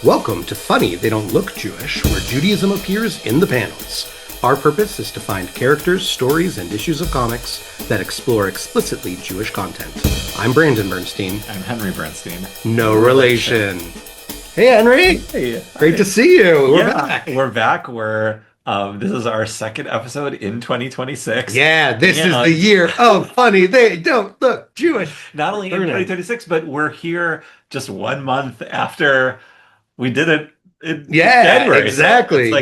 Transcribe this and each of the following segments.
Welcome to Funny They Don't Look Jewish, where Judaism appears in the panels. Our purpose is to find characters, stories, and issues of comics that explore explicitly Jewish content. I'm Brandon Bernstein. I'm Henry Bernstein. No relation. Hey, Henry. Hey. Great to see you. We're back. We're back. This is our second episode in 2026. Yeah, this is the year of Funny They Don't Look Jewish. Not only in 2026, but we're here just 1 month after we did it in January. Exactly. So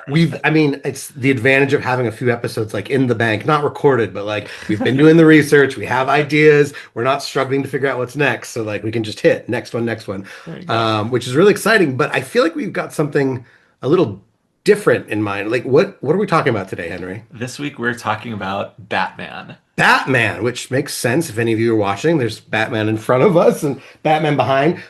it's the advantage of having a few episodes like in the bank, not recorded, but like we've been doing the research, we have ideas, we're not struggling to figure out what's next. So like we can just hit next one, which is really exciting. But I feel like we've got something a little different in mind. Like what are we talking about today, Henry? This week we're talking about Batman. Batman, which makes sense if any of you are watching. There's Batman in front of us and Batman behind.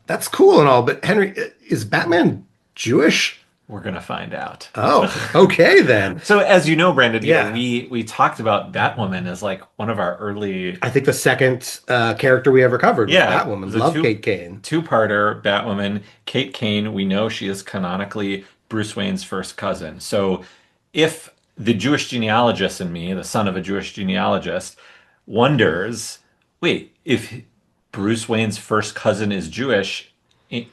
That's cool and all, but Henry, is Batman Jewish? We're gonna find out. Oh, okay then. So as you know, Brandon, yeah, we talked about Batwoman as like one of our early. I think the second character we ever covered. Yeah, was Batwoman. Love Kate Kane. Two-parter Batwoman. Kate Kane. We know she is canonically Bruce Wayne's first cousin. So if the Jewish genealogist in me, the son of a Jewish genealogist, wonders, wait, if Bruce Wayne's first cousin is Jewish,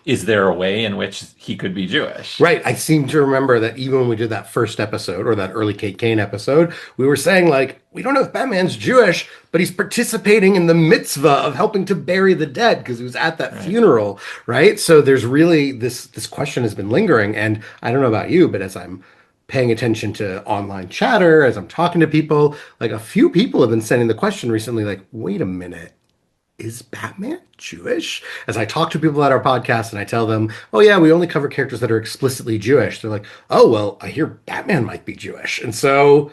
is there a way in which he could be Jewish? Right. I seem to remember that even when we did that first episode or that early Kate Kane episode, we were saying like, we don't know if Batman's Jewish, but he's participating in the mitzvah of helping to bury the dead because he was at that funeral, right? So there's really this question has been lingering. And I don't know about you, but as I'm paying attention to online chatter, as I'm talking to people, like a few people have been sending the question recently, like, wait a minute, is Batman Jewish? As I talk to people at our podcast and I tell them, oh yeah, we only cover characters that are explicitly Jewish. They're like, oh, well, I hear Batman might be Jewish. And so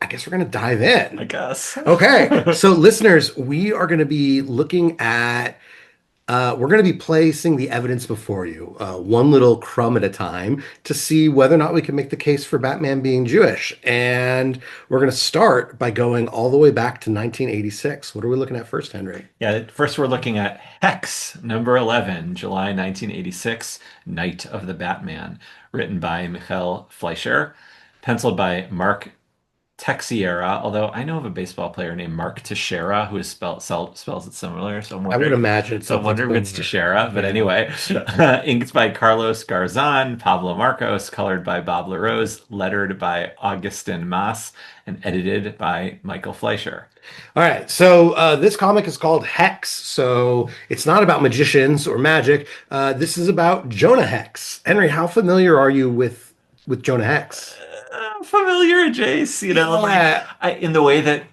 I guess we're going to dive in. I guess. Okay. So listeners, we are going to be looking at we're going to be placing the evidence before you, one little crumb at a time, to see whether or not we can make the case for Batman being Jewish. And we're going to start by going all the way back to 1986. What are we looking at first, Henry? Yeah, first we're looking at Hex, number 11, July 1986, Night of the Batman, written by Michel Fleisher, penciled by Mark Texeira, although I know of a baseball player named Mark Teixeira who is spells it similar. So I would imagine. So I wonder if it's Teixeira. But anyway, inked by Carlos Garzon, Pablo Marcos, colored by Bob LeRose, lettered by Augustin Mas, and edited by Michael Fleisher. All right, so this comic is called Hex. So it's not about magicians or magic. This is about Jonah Hex. Henry, how familiar are you with Jonah Hex? Familiar, Jace, in the way that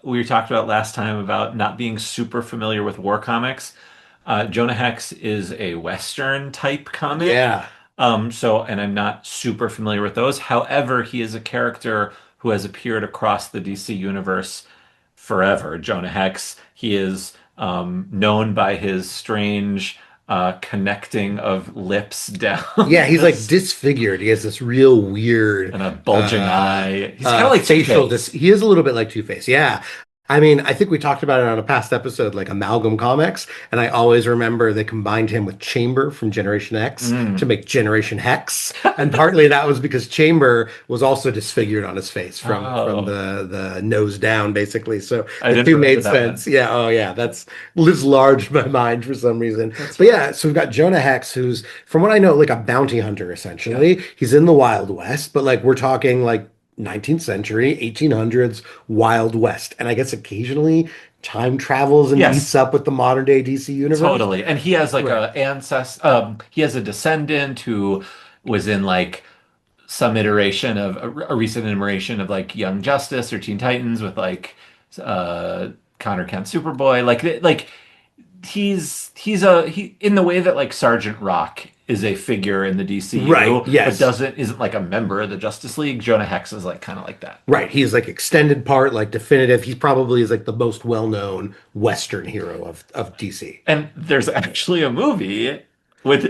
we talked about last time about not being super familiar with war comics. Jonah Hex is a Western type comic. Yeah. And I'm not super familiar with those. However, he is a character who has appeared across the DC universe forever. Jonah Hex, he is known by his strange connecting of lips down. Yeah, he's like disfigured. He has this real weird and a bulging eye. He's kind of like facial. He is a little bit like Two-Face. Yeah. I mean, I think we talked about it on a past episode, like Amalgam Comics, and I always remember they combined him with Chamber from Generation X to make Generation Hex, and partly that was because Chamber was also disfigured on his face from the nose down, basically. So the two made sense. Yeah. Oh, yeah. That's lives large in my mind for some reason. So we've got Jonah Hex, who's, from what I know, like a bounty hunter essentially. Yeah. He's in the Wild West, but like we're talking like 19th century, 1800s, Wild West. And I guess occasionally time travels and meets up with the modern day DC universe. Totally. And he has like he has a descendant who was in like some iteration of a recent iteration of like Young Justice or Teen Titans with like Connor Kent Superboy. Like he's in the way that like Sergeant Rock is a figure in the DCU, right? Yes, but isn't like a member of the Justice League. Jonah Hex is like kind of like that, right? He's like extended part, like definitive. He probably is like the most well-known Western hero of DC. And there's actually a movie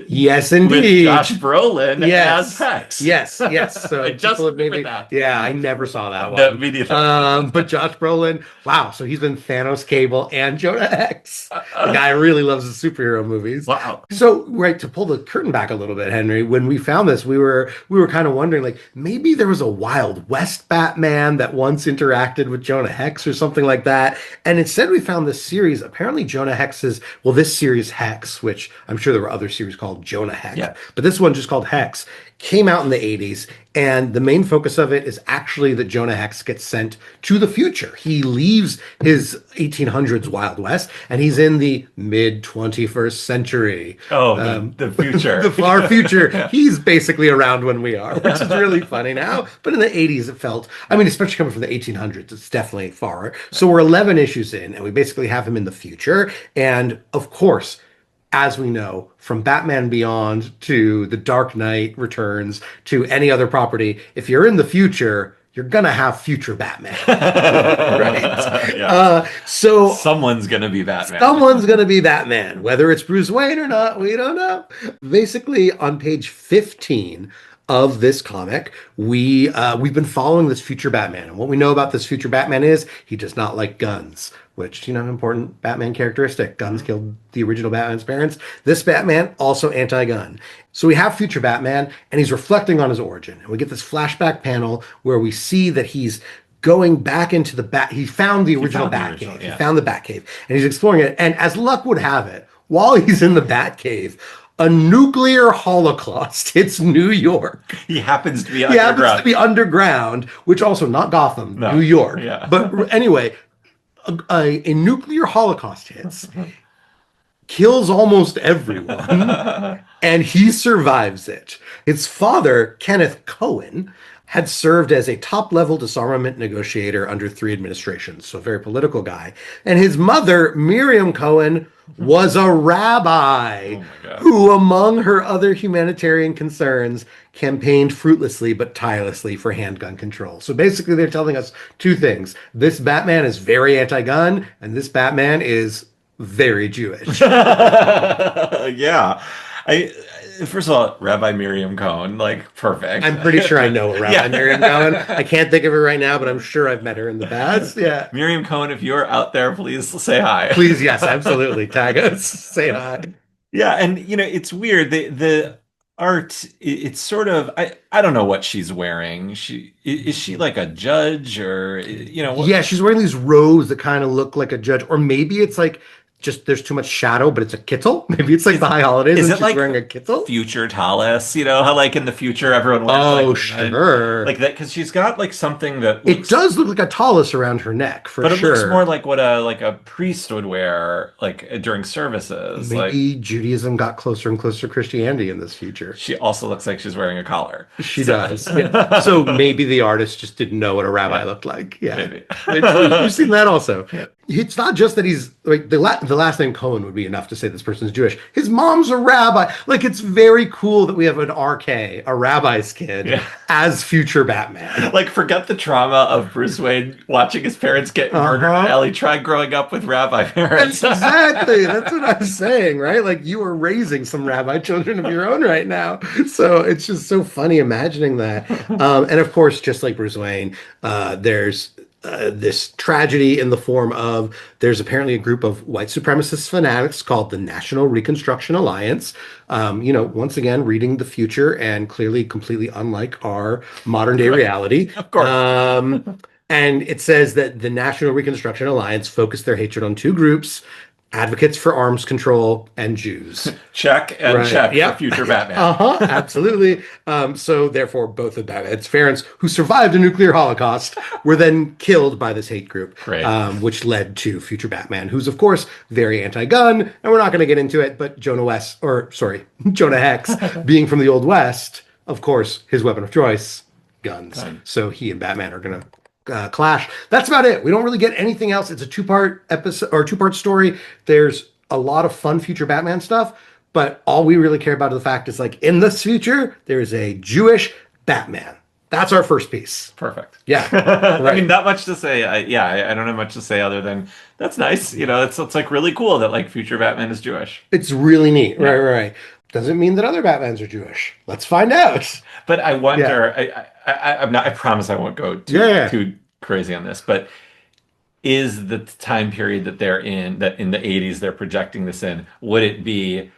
Yes, with indeed. Josh Brolin Yes. as Hex. Yes. So I just people have remembered that. Yeah, I never saw that No, one. me neither. But Josh Brolin, wow. So he's been Thanos, Cable, and Jonah Hex. The guy really loves the superhero movies. Wow. So, right, to pull the curtain back a little bit, Henry, when we found this, we were kind of wondering, like, maybe there was a Wild West Batman that once interacted with Jonah Hex or something like that. And instead we found this series. Apparently Jonah Hex's, well, this series Hex, which I'm sure there were other series called Jonah Hex, but this one just called Hex, came out in the 80s. And the main focus of it is actually that Jonah Hex gets sent to the future. He leaves his 1800s Wild West and he's in the mid 21st century. Oh, the future. The far future. He's basically around when we are, which is really funny now. But in the 80s, it felt, I mean, especially coming from the 1800s, it's definitely far. So we're 11 issues in and we basically have him in the future. And of course, as we know, from Batman Beyond to The Dark Knight Returns to any other property, if you're in the future, you're gonna have future Batman, right? So someone's gonna be Batman. Someone's gonna be Batman, whether it's Bruce Wayne or not, we don't know. Basically, on page 15 of this comic, we've been following this future Batman, and what we know about this future Batman is he does not like guns, which, you know, important Batman characteristic. Guns killed the original Batman's parents. This Batman, also anti-gun. So we have future Batman, and he's reflecting on his origin. And we get this flashback panel where we see that he's going back into the he found the original Batcave. He found the Batcave, and he's exploring it. And as luck would have it, while he's in the Batcave, a nuclear holocaust hits New York. He happens to be underground, which also not Gotham, New York. Yeah. But anyway, a nuclear holocaust hits, kills almost everyone, and he survives it. His father, Kenneth Cohen, had served as a top-level disarmament negotiator under 3 administrations, so a very political guy. And his mother, Miriam Cohen, was a rabbi who, among her other humanitarian concerns, campaigned fruitlessly but tirelessly for handgun control. So basically they're telling us 2 things. This Batman is very anti-gun, and this Batman is very Jewish. Yeah. First of all, Rabbi Miriam Cohen, like, perfect. I'm pretty sure I know Rabbi Miriam Cohen. I can't think of her right now, but I'm sure I've met her in the past. Yeah. Miriam Cohen, if you're out there, please say hi. Please, yes, absolutely. Tag us. Say hi. Yeah, and, you know, it's weird. The art, it's sort of, I don't know what she's wearing. Is she like a judge or, you know? Yeah, she's wearing these robes that kind of look like a judge, or maybe it's like, just there's too much shadow, but it's a kittel. Maybe it's like the high holidays. Is and it she's like wearing a kittel? Future Tallis? You know how like in the future everyone wears sure, like that because she's got like something that it does look like a tallis around her neck for sure. But it looks more like what a priest would wear like during services. Maybe Judaism got closer and closer to Christianity in this future. She also looks like she's wearing a collar. She does. Yeah. So maybe the artist just didn't know what a rabbi looked like. Yeah, maybe. You've seen that also. Yeah. It's not just that he's like the last name Cohen would be enough to say this person's Jewish. His mom's a rabbi. Like, it's very cool that we have an RK, a rabbi's kid, as future Batman. Like, forget the trauma of Bruce Wayne watching his parents get murdered. Ellie tried growing up with rabbi parents. Exactly. That's what I'm saying, right? Like, you are raising some rabbi children of your own right now. So it's just so funny imagining that. And of course, just like Bruce Wayne, there's this tragedy in the form of there's apparently a group of white supremacist fanatics called the National Reconstruction Alliance. Once again, reading the future and clearly completely unlike our modern day reality. Of course. And it says that the National Reconstruction Alliance focused their hatred on 2 groups: advocates for arms control and Jews. Check and check for future Batman. Absolutely. So therefore, both of Batman's parents, who survived a nuclear holocaust, were then killed by this hate group, which led to future Batman, who's of course very anti-gun. And we're not going to get into it, but Jonah Hex, being from the Old West, of course, his weapon of choice, guns. So he and Batman are going to clash. That's about it. We don't really get anything else. It's a 2-part episode or 2-part story. There's a lot of fun future Batman stuff, but all we really care about is the fact is, like, in this future, there is a Jewish Batman. That's our first piece. Perfect. Yeah. Right. I mean, not much to say. I don't have much to say other than that's nice. You know, it's like really cool that like future Batman is Jewish. It's really neat. Right. Doesn't mean that other Batmans are Jewish. Let's find out. But I wonder, I'm not, I promise I won't go too crazy on this, but is the time period that they're in, that in the 80s they're projecting this in, would it be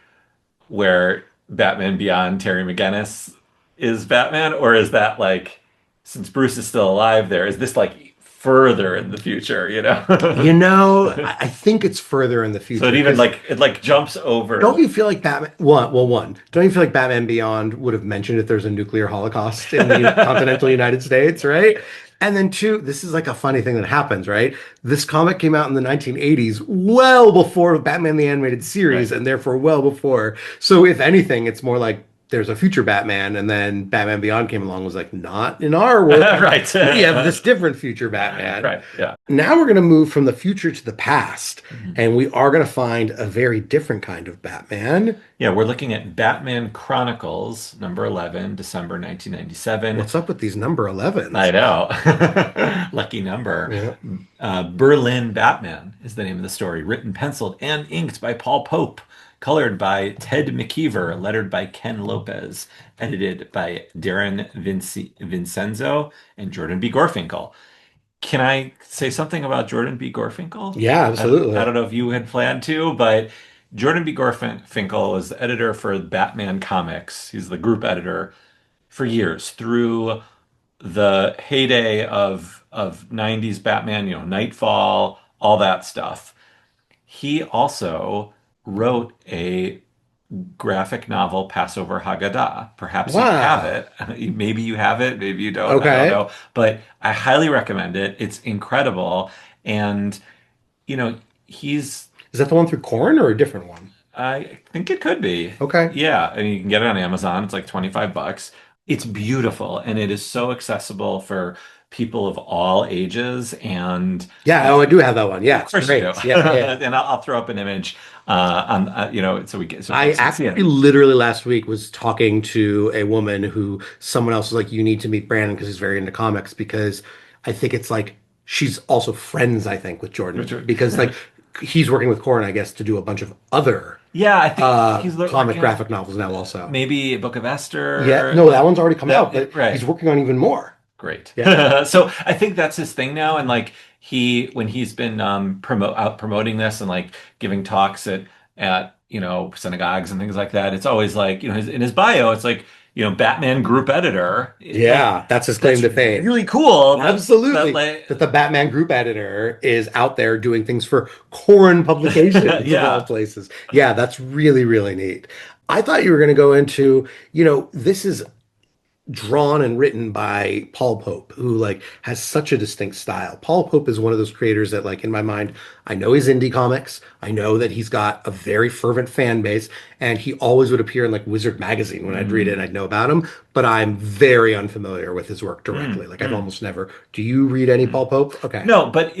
where Batman Beyond Terry McGinnis is Batman? Or is that like, since Bruce is still alive there, is this like further in the future, I think it's further in the future. So it like jumps over. Don't you feel like Batman, don't you feel like Batman Beyond would have mentioned if there's a nuclear holocaust in the continental United States, right? And then two, this is like a funny thing that happens, right? This comic came out in the 1980s, well before Batman the Animated Series, and therefore well before. So if anything, it's more like there's a future Batman, and then Batman Beyond came along and was like, not in our world. Right. We have this different future Batman. Right, yeah. Now we're going to move from the future to the past, and we are going to find a very different kind of Batman. Yeah, we're looking at Batman Chronicles, number 11, December 1997. What's up with these number 11s? I know. Lucky number. Yeah. Berlin Batman is the name of the story, written, penciled, and inked by Paul Pope. Colored by Ted McKeever, lettered by Ken Lopez, edited by Darren Vincenzo and Jordan B. Gorfinkel. Can I say something about Jordan B. Gorfinkel? Yeah, absolutely. I don't know if you had planned to, but Jordan B. Gorfinkel was the editor for Batman Comics. He's the group editor for years through the heyday of 90s Batman, Nightfall, all that stuff. He also wrote a graphic novel, Passover Haggadah. Perhaps you have it. Maybe you have it. Maybe you don't. Okay. I don't know. But I highly recommend it. It's incredible. And, he's... Is that the one through Corn or a different one? I think it could be. Okay. Yeah. And you can get it on Amazon. It's like $25. It's beautiful. And it is so accessible for people of all ages. And I do have that one. Yeah, of course great. You do. Yeah. And I'll throw up an image so we get. So I actually literally last week was talking to a woman who someone else was like, you need to meet Brandon because he's very into comics, because I think it's like she's also friends, I think, with Jordan because like he's working with Corn, I guess, to do a bunch of other I think he's comic graphic novels now also. Maybe a Book of Esther. Yeah, no, that one's already come out, but he's working on even more. Great. Yeah. So I think that's his thing now. And like when he's been promoting this and like giving talks at synagogues and things like that, it's always like, in his bio, it's like, Batman group editor. Yeah, that's his claim to fame. Really cool. Absolutely. That the Batman group editor is out there doing things for Corn Publications of all places. Yeah, that's really, really neat. I thought you were going to go into, this is drawn and written by Paul Pope, who like has such a distinct style. Paul Pope is one of those creators that like in my mind, I know he's indie comics. I know that he's got a very fervent fan base, and he always would appear in like Wizard magazine when I'd read it and I'd know about him, but I'm very unfamiliar with his work directly. I've almost never. Do you read any Paul Pope? Okay. No, but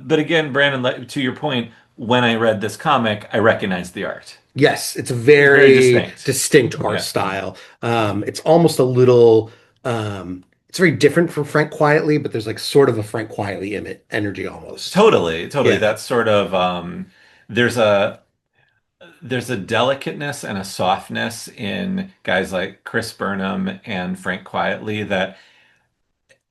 but again, Brandon, to your point, when I read this comic, I recognized the art. Yes, it's a very distinct art style. It's almost a little, it's very different from Frank Quietly, but there's like sort of a Frank Quietly energy almost. Totally. Yeah. That's sort of, there's a delicateness and a softness in guys like Chris Burnham and Frank Quietly that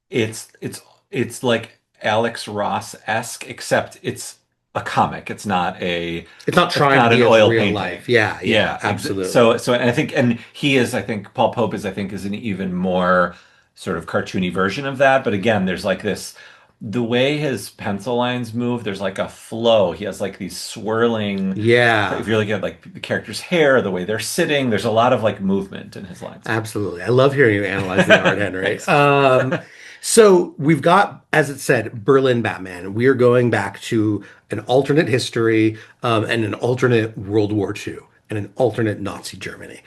it's like Alex Ross-esque, except it's a comic. It's not trying to be an oil painting. Life. Yeah, absolutely. So and I think Paul Pope is an even more sort of cartoony version of that. But again, there's like the way his pencil lines move, there's like a flow. He has like these swirling. Yeah. If you're looking at like the character's hair, the way they're sitting, there's a lot of like movement in his lines. Absolutely. I love hearing you analyze the art, Henry. So we've got, as it said, Berlin Batman. We are going back to an alternate history and an alternate World War II and an alternate Nazi Germany.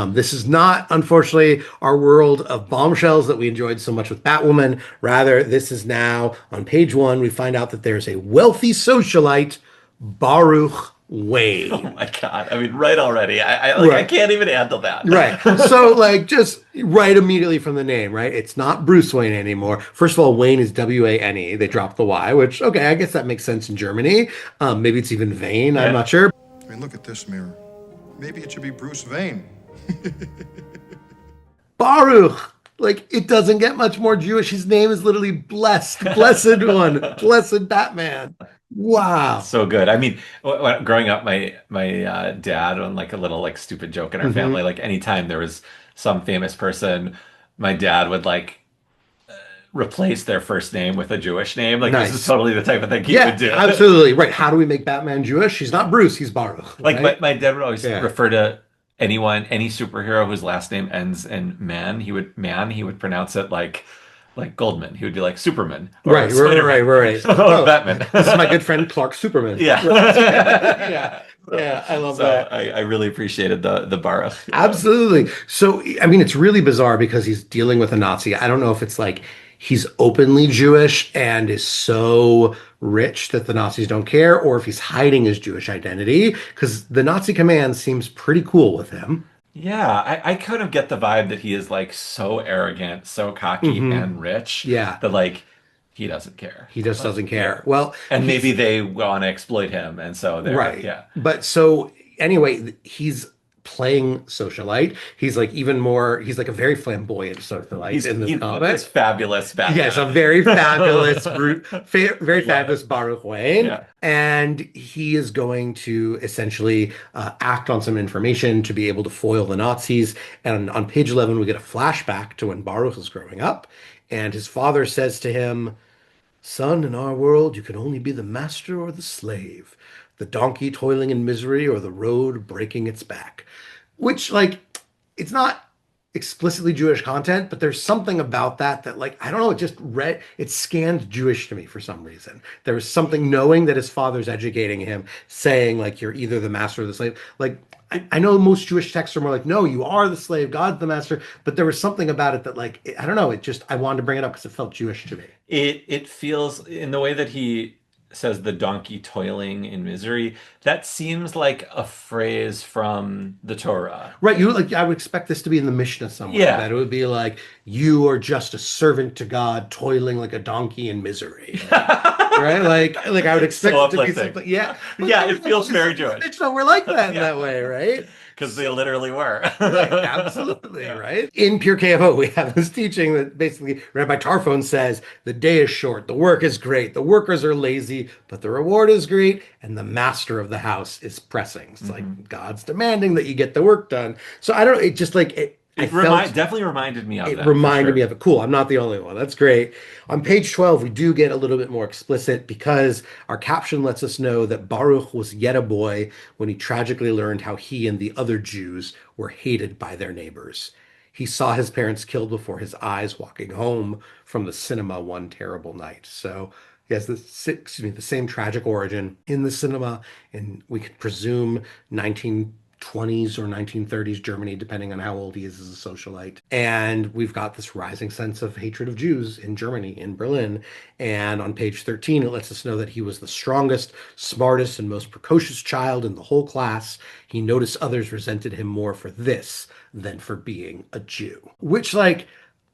This is not, unfortunately, our world of bombshells that we enjoyed so much with Batwoman. Rather, this is now, on page 1, we find out that there's a wealthy socialite, Baruch Wayne. Oh my God. I mean, right already. I can't even handle that. Right. So like just right immediately from the name, right? It's not Bruce Wayne anymore. First of all, Wayne is W-A-N-E. They dropped the Y, which, okay, I guess that makes sense in Germany. Maybe it's even Vane. I'm not sure. I mean, look at this mirror. Maybe it should be Bruce Wayne. Baruch. Like, it doesn't get much more Jewish. His name is literally blessed, blessed one, blessed Batman. Wow. So good. I mean, growing up, my dad on like a little like stupid joke in our family. Hmm. Like anytime there was some famous person, my dad would like replace their first name with a Jewish name. Like this is Nice. totally the type of thing he would Yeah, do. absolutely. Right. How do we make Batman Jewish? He's not Bruce, he's Baruch, Like right? my dad would always Yeah. refer to anyone, any superhero whose last name ends in he would pronounce it like Goldman. He would be like Superman or Right, right, right, Spider-Man right. or Oh, Batman. this is my good friend Clark Superman. Yeah. Right. Yeah. Yeah, I love So that. I really appreciated the Baruch. Absolutely. So, I mean, it's really bizarre because he's dealing with a Nazi. I don't know if it's like he's openly Jewish and is so rich that the Nazis don't care, or if he's hiding his Jewish identity, because the Nazi command seems pretty cool with him. Yeah, I kind of get the vibe that he is like so arrogant, so cocky Hmm. and rich Yeah, that like he doesn't care. he just Like, doesn't yeah. care. Well, And maybe he's they want to exploit him, and so they're right. yeah. But so anyway, he's playing socialite. He's like even more, he's like a very flamboyant socialite in this He's this comic. fabulous Yes, a Batman. very fabulous, very Love fabulous it. Baruch Wayne. Yeah. And he is going to essentially act on some information to be able to foil the Nazis. And on page 11, we get a flashback to when Baruch is growing up. And his father says to him, "Son, in our world, you can only be the master or the slave, the donkey toiling in misery or the road breaking its back." Which, like, it's not explicitly Jewish content, but there's something about that that, like, I don't know, it just read, it scanned Jewish to me for some reason. There was something knowing that his father's educating him, saying, like, you're either the master or the slave. Like, I know most Jewish texts are more like, no, you are the slave, God's the master. But there was something about it that, like, I don't know, it just, I wanted to bring it up because it felt Jewish to me. It feels in the way that he says the donkey toiling in misery, that seems like a phrase from the Torah. Right, you like I would expect this to be in the Mishnah somewhere, Yeah. that it would be like you are just a servant to God, toiling like a donkey in misery, right? Like I would expect So it to be uplifting. something. Yeah, but Yeah, it feels very the Jewish. Mishnah were like that in Yeah. that way, right? Because they literally were. Right, absolutely, Yeah. right? In Pure KFO, we have this teaching that basically Rabbi Tarfon says the day is short, the work is great, the workers are lazy, but the reward is great, and the master of the house is pressing. It's Mhm. like God's demanding that you get the work done. So I don't, it just like it, I felt Definitely reminded me of it them for reminded me sure. of it. Cool. I'm not the only one. That's great. On page 12, we do get a little bit more explicit because our caption lets us know that Baruch was yet a boy when he tragically learned how he and the other Jews were hated by their neighbors. He saw his parents killed before his eyes walking home from the cinema one terrible night. So he has the same tragic origin in the cinema, and we could presume 1920s or 1930s Germany, depending on how old he is as a socialite. And we've got this rising sense of hatred of Jews in Germany, in Berlin. And on page 13, it lets us know that he was the strongest, smartest, and most precocious child in the whole class. He noticed others resented him more for this than for being a Jew. Which, like,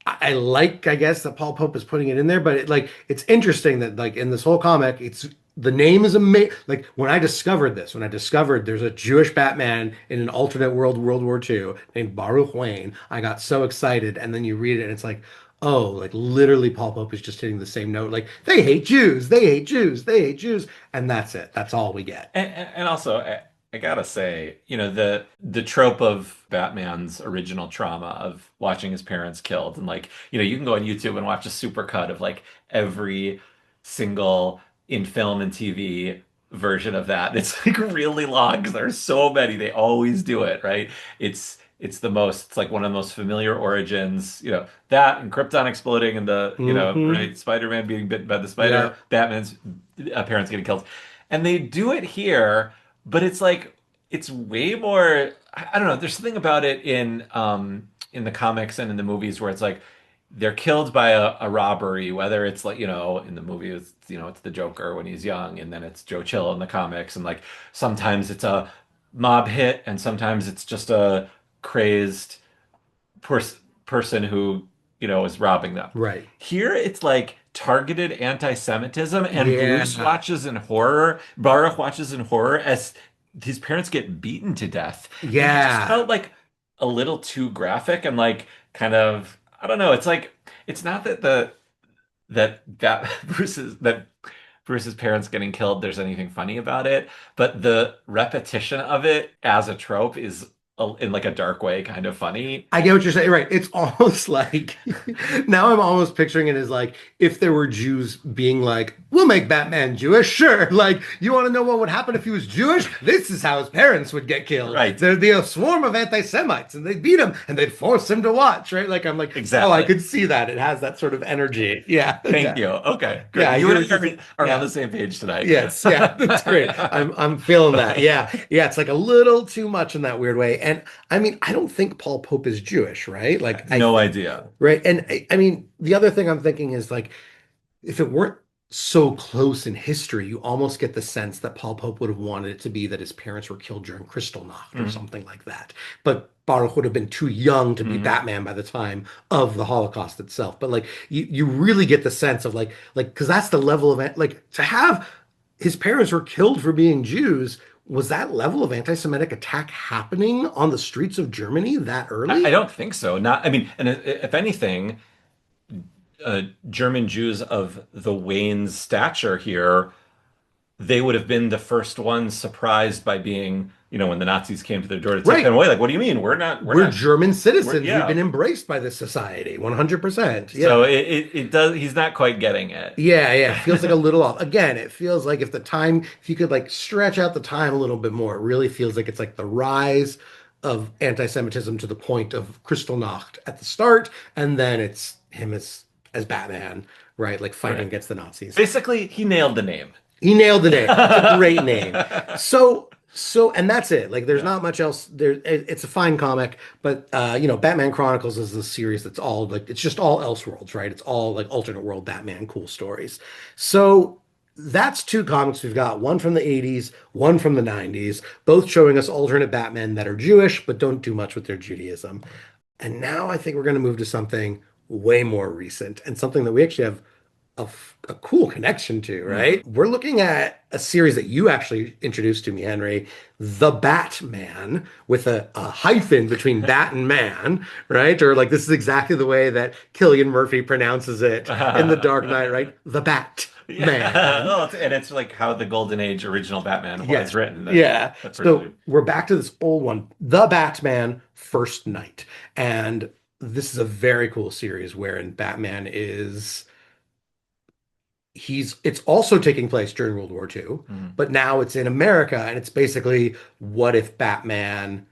I like, I guess, that Paul Pope is putting it in there, but it's interesting that like in this whole comic, it's the name is amazing. Like when I discovered there's a Jewish Batman in an alternate world, World War II, named Baruch Wayne, I got so excited. And then you read it and it's like, oh, like literally Paul Pope is just hitting the same note. Like they hate Jews, they hate Jews, they hate Jews. And that's it. That's all we get. And also, I gotta say, the trope of Batman's original trauma of watching his parents killed, and like, you can go on YouTube and watch a supercut of like every single in film and TV version of that. It's like really long because there's so many. They always do it, right? It's like one of the most familiar origins, that and Krypton exploding and Hmm. right, Spider-Man being bitten by the Yeah. spider, Batman's parents getting killed. And they do it here, but it's like it's way more. I don't know. There's something about it in the comics and in the movies where it's like they're killed by a robbery, whether it's like, in the movie it's the Joker when he's young, and then it's Joe Chill in the comics, and like sometimes it's a mob hit, and sometimes it's just a crazed person who is robbing them. Right. Here it's like targeted anti-Semitism, and Yeah. Baruch watches in horror as his parents get beaten to death. And he just Yeah. felt like a little too graphic and like kind of I don't know. It's like it's not that that Bruce's parents getting killed, there's anything funny about it, but the repetition of it as a trope is in like a dark way kind of funny. I get what you're saying, right? It's almost like now I'm almost picturing it as like if there were Jews being like, "We'll make Batman Jewish, sure." Like, you want to know what would happen if he was Jewish? This is how his parents would get killed. Right. There'd be a swarm of anti-Semites, and they'd beat him, and they'd force him to watch, right? Like, I'm like, oh, I Exactly. could see that. It has that sort of energy. Yeah, Thank yeah, you. Okay, yeah. great. You and I are on Yeah. the same page tonight. Yes, yeah, that's great. I'm feeling that. Yeah, yeah. It's like a little too much in that weird way, and I mean, I don't think Paul Pope is Jewish, right? Like, No idea. right. And I mean, the other thing I'm thinking is like, if it weren't so close in history, you almost get the sense that Paul Pope would have wanted it to be that his parents were killed during Kristallnacht or Hmm. something like that. But Baruch would have been too young to be Hmm. Batman by the time of the Holocaust itself. But like, you really get the sense of like, because that's the level of like to have his parents were killed for being Jews. Was that level of anti-Semitic attack happening on the streets of Germany that I early? don't think so. Not, I mean, and if anything, German Jews of the Wayne's stature here, they would have been the first ones surprised by being, when the Nazis came to their door to take them Right. away. Like, what do you mean? We're German citizens. We've Yeah. been embraced by this society. 100%. So Yeah. it does, he's not quite getting it. Yeah, yeah. It feels like a little off. Again, it feels like if you could like stretch out the time a little bit more, it really feels like it's like the rise of anti-Semitism to the point of Kristallnacht at the start, and then it's him as Batman, right? Like fighting Right. against the Nazis. Basically, he nailed the name. He nailed the name. It's a great name. So, and that's it. Like, there's Yeah. not much else. It's a fine comic, but Batman Chronicles is a series that's all like it's just all Elseworlds, right? It's all like alternate world Batman, cool stories. So that's two comics we've got. One from the '80s, one from the '90s, both showing us alternate Batmen that are Jewish but don't do much with their Judaism. And now I think we're going to move to something way more recent and something that we actually have a cool connection to, Mhm. right? We're looking at a series that you actually introduced to me, Henry, The Batman, with a hyphen between Bat and Man, right? Or like this is exactly the way that Cillian Murphy pronounces it in The Dark Knight, right? The Yeah. Batman. Oh, and it's like how the Golden Age original Batman Yeah. was written. Yeah. That's So really we're back to this old one, The Batman First Night. And this is a very cool series wherein Batman is it's also taking place during World War II, Mhm. but now it's in America, and it's basically what if Batman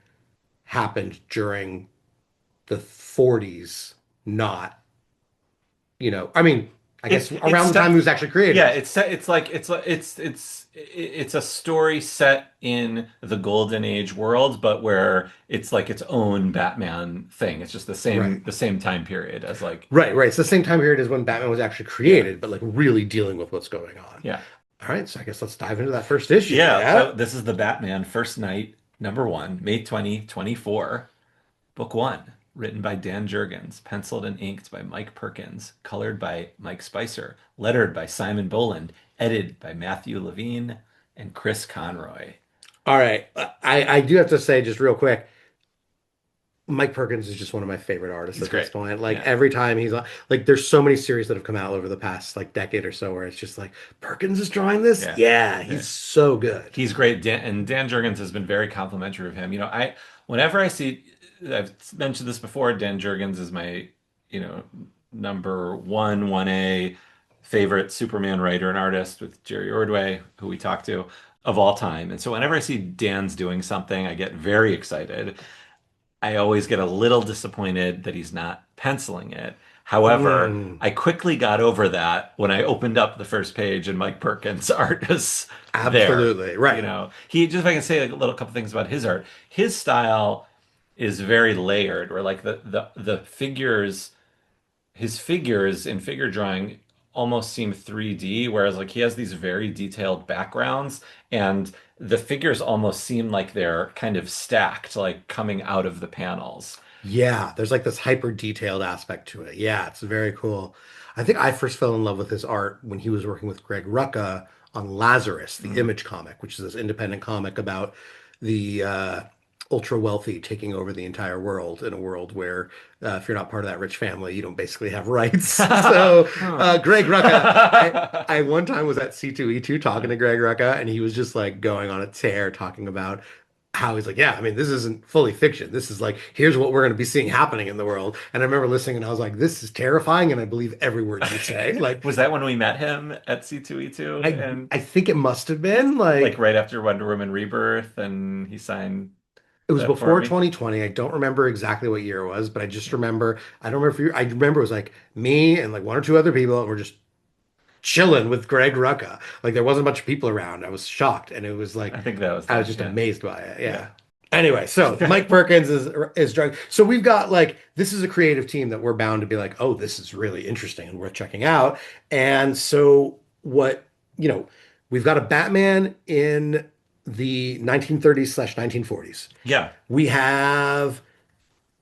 happened during the 40s, not, I mean, I guess It's around the time he set. was actually created. Yeah, it's set. It's a story set in the Golden Age world, but where it's like its own Batman thing. It's just the Right. same time period as like Right, right. It's the same time period as when Batman was actually yeah, created, but like really dealing with what's going on. yeah. All right, so I guess let's dive into that first issue. Yeah, Yeah. so this is the Batman First Night, #1, May 2024, Book 1, written by Dan Jurgens, penciled and inked by Mike Perkins, colored by Mike Spicer, lettered by Simon Bowland, edited by Matthew Levine and Chris Conroy. All right. I do have to say just real quick, Mike Perkins is just one of my favorite artists He's at this great. point. Like Yeah. every time he's on, like, there's so many series that have come out over the past like decade or so where it's just like Perkins is drawing this. Yeah. Yeah, Yeah. he's so good. He's great. And Dan Jurgens has been very complimentary of him. Whenever I see, I've mentioned this before, Dan Jurgens is my, you know, #1, 1A favorite Superman writer and artist with Jerry Ordway, who we talked to, of all time. And so whenever I see Dan's doing something, I get very excited. I always get a little disappointed that he's not penciling it. However, Mm, I quickly got over that when I opened up the first page and Mike Perkins' art is there. absolutely. Right. He just if I can say a little couple things about his art. His style is very layered, where like the figures his figures in figure drawing almost seem 3D, whereas like he has these very detailed backgrounds and the figures almost seem like they're kind of stacked, like coming out of the panels. Yeah, there's like this hyper detailed aspect to it. Yeah, it's very cool. I think I first fell in love with his art when he was working with Greg Rucka on Lazarus, the Mm. Image comic, which is this independent comic about the ultra wealthy taking over the entire world in a world where if you're not part of that rich family, you don't basically have rights. So Greg Rucka, I one time was at C2E2 talking to Greg Rucka, and he was just like going on a tear talking about how he's like, yeah, I mean, this isn't fully fiction. This is like, here's what we're going to be seeing happening in the world. And I remember listening and I was like, this is terrifying. And I believe every word you say. Like, Was that when we met him at C2E2 and I think it must have been like like, right after Wonder Woman Rebirth and he signed it was that for before me? 2020. I don't remember exactly what year it was, but I just remember, I don't remember if you, I remember it was like me and like one or two other people, and we're just chilling with Greg Rucka. Like there wasn't a bunch of people around. I was shocked, and it was like I think that was I was then, just yeah. amazed by it. Yeah. Yeah. Anyway, so Mike Perkins is drunk. So we've got like this is a creative team that we're bound to be like, oh, this is really interesting and worth checking out. And so what, you know, we've got a Batman in the 1930s slash 1940s. Yeah. We have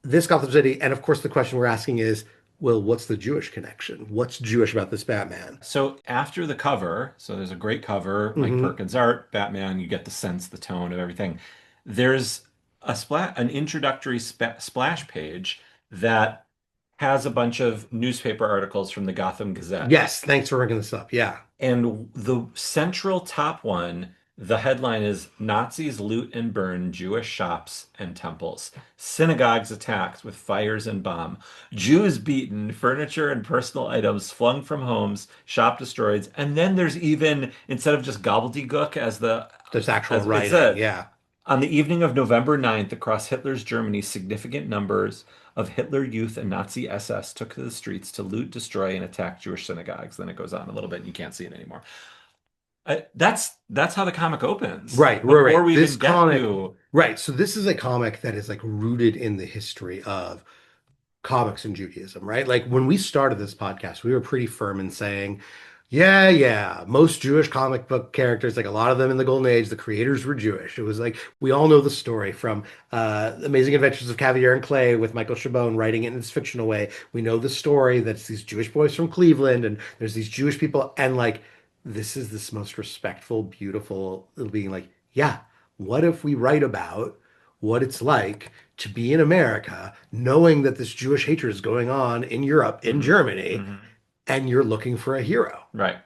this Gotham City, and of course the question we're asking is, well, what's the Jewish connection? What's Jewish about this Batman? So after the cover, so there's a great cover, Mike Hmm. Perkins art, Batman, you get the sense, the tone of everything. There's an introductory splash page that has a bunch of newspaper articles from the Gotham Gazette. Yes, thanks for bringing this up. Yeah. And the central top one, the headline is Nazis loot and burn Jewish shops and temples. Synagogues attacked with fires and bomb. Jews beaten, furniture and personal items flung from homes, shop destroyed. And then there's even, instead of just gobbledygook There's actual as it writing. said, Yeah. on the evening of November 9th, across Hitler's Germany, significant numbers of Hitler Youth and Nazi SS took to the streets to loot, destroy, and attack Jewish synagogues. Then it goes on a little bit, and you can't see it anymore. That's how the comic opens. Right, right, Before right. we This even get comic, to right. So this is a comic that is like rooted in the history of comics and Judaism, right? Like when we started this podcast, we were pretty firm in saying, yeah, yeah, most Jewish comic book characters, like a lot of them in the Golden Age, the creators were Jewish. It was like we all know the story from Amazing Adventures of Caviar and Clay with Michael Chabon writing it in this fictional way. We know the story that's these Jewish boys from Cleveland, and there's these Jewish people, and like this is this most respectful, beautiful being like, yeah, what if we write about what it's like to be in America, knowing that this Jewish hatred is going on in Europe, in Mhm, Germany, mhm. and you're looking for a hero. Right.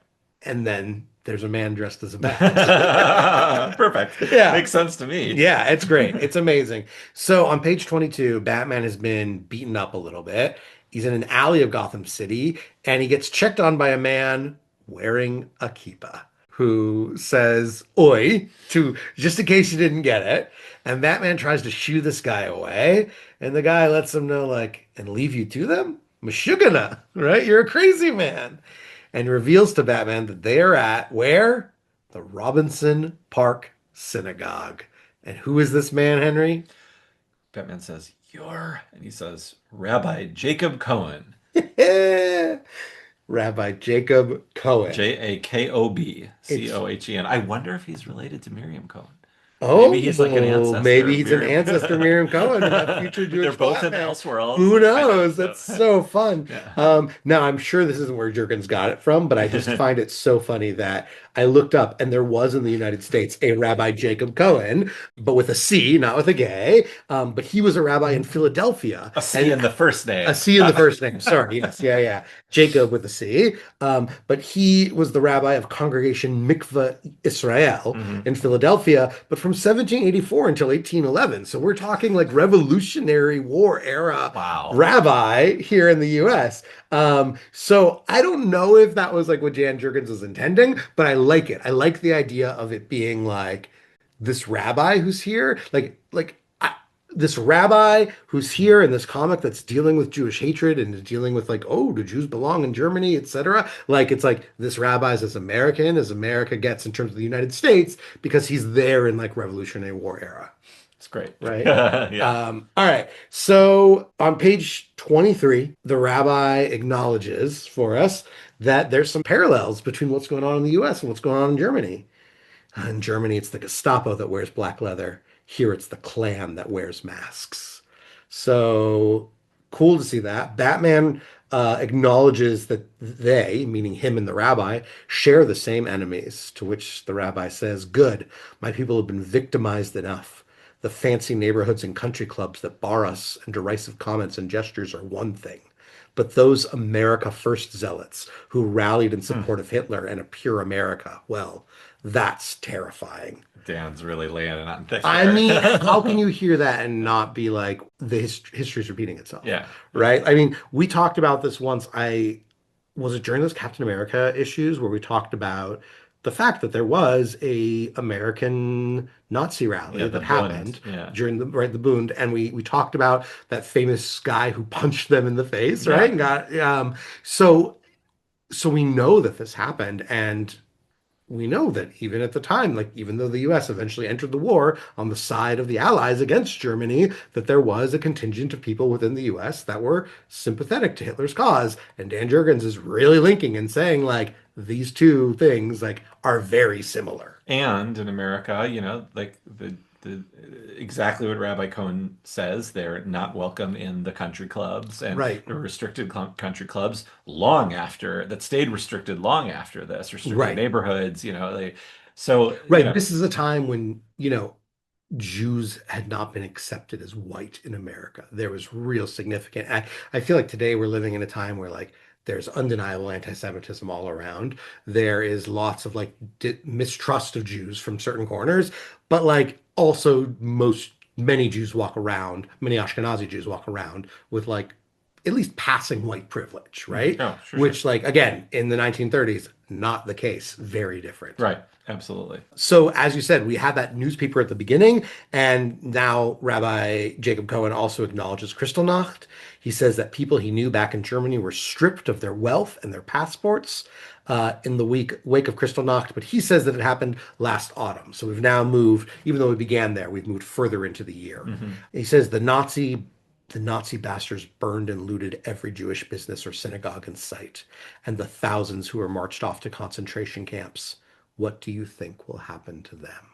And then there's a man dressed as a bat. Perfect. Yeah. Makes sense to me. Yeah, it's great. It's amazing. So on page 22, Batman has been beaten up a little bit. He's in an alley of Gotham City, and he gets checked on by a man wearing a kippah who says, Oi, to just in case you didn't get it. And Batman tries to shoo this guy away, and the guy lets him know, like, and leave you to them? Mashugana, right? You're a crazy man. And reveals to Batman that they are at where? The Robinson Park Synagogue. And who is this man, Henry? Batman says, "You're," and he says, "Rabbi Jacob Cohen." Rabbi Jacob Cohen. It's Jakob Cohen. I wonder if he's related to Miriam Cohen. Maybe Oh, he's like an ancestor maybe of he's an Miriam. ancestor of Miriam Cohen in that future They're Jewish both in Batman. Elseworlds. Who I don't knows? know. That's so fun. Yeah. Now, I'm sure this isn't where Jurgens got it from, but I just find it so funny that I looked up and there was in the United States a Rabbi Jacob Cohen, but with a C, not with a gay. But he was a rabbi in Philadelphia. A C in the first name. A C in the first name. Sorry. Yes. Yeah. Yeah. Jacob with a C. But he was the rabbi of Congregation Mikveh Israel Mhm. in Philadelphia, but from 1784 until 1811. So we're talking like Revolutionary War era Wow. rabbi here in the US. So I don't know if that was like what Dan Jurgens was intending, but I like it. I like the idea of it being like this rabbi who's here, this rabbi who's here in this comic that's dealing with Jewish hatred and is dealing with like, oh, do Jews belong in Germany, etc. Like it's like this rabbi's as American as America gets in terms of the United States because he's there in like Revolutionary War era, It's great. right? Yeah. All right. So on page 23, the rabbi acknowledges for us that there's some parallels between what's going on in the US and what's going on in Germany. In Germany, it's the Gestapo that wears black leather. Here, it's the Klan that wears masks. So cool to see that. Batman acknowledges that they, meaning him and the rabbi, share the same enemies, to which the rabbi says, good, my people have been victimized enough. The fancy neighborhoods and country clubs that bar us and derisive comments and gestures are one thing. But those America First zealots who rallied in Hmm. support of Hitler and a pure America, well, that's terrifying. Dan's really laying it on thick I there. mean, how can you hear that and not be like the history's repeating itself, Yeah. right? I mean, we talked about this once. I was it during those Captain America issues where we talked about the fact that there was a American Nazi Yeah, rally the that Bund. happened Yeah. during the Bund, and we talked about that famous guy who punched them in the face, right? Yeah. And got so so we know that this happened, and we know that even at the time, like even though the US eventually entered the war on the side of the Allies against Germany, that there was a contingent of people within the US that were sympathetic to Hitler's cause. And Dan Jurgens is really linking and saying like these two things like are very similar. And in America, like the exactly what Rabbi Cohen says, they're not welcome in the country clubs and Right. restricted country clubs long after that stayed restricted long after this, restricted Right. neighborhoods, so, Right. This is a time when, Jews had not been accepted as white in America. There was real significant. I feel like today we're living in a time where like there's undeniable anti-Semitism all around. There is lots of like mistrust of Jews from certain corners, but like also many Jews walk around, many Ashkenazi Jews walk around with like at least passing white privilege, right? Oh, sure, sure. Which like again in the 1930s, not the case, very different. Right. Absolutely. So, as you said, we had that newspaper at the beginning, and now Rabbi Jacob Cohen also acknowledges Kristallnacht. He says that people he knew back in Germany were stripped of their wealth and their passports in the wake of Kristallnacht, but he says that it happened last autumn. So we've now moved, even though we began there, we've moved further into the year. Hmm. He says the Nazi bastards burned and looted every Jewish business or synagogue in sight, and the thousands who were marched off to concentration camps. What do you think will happen to them?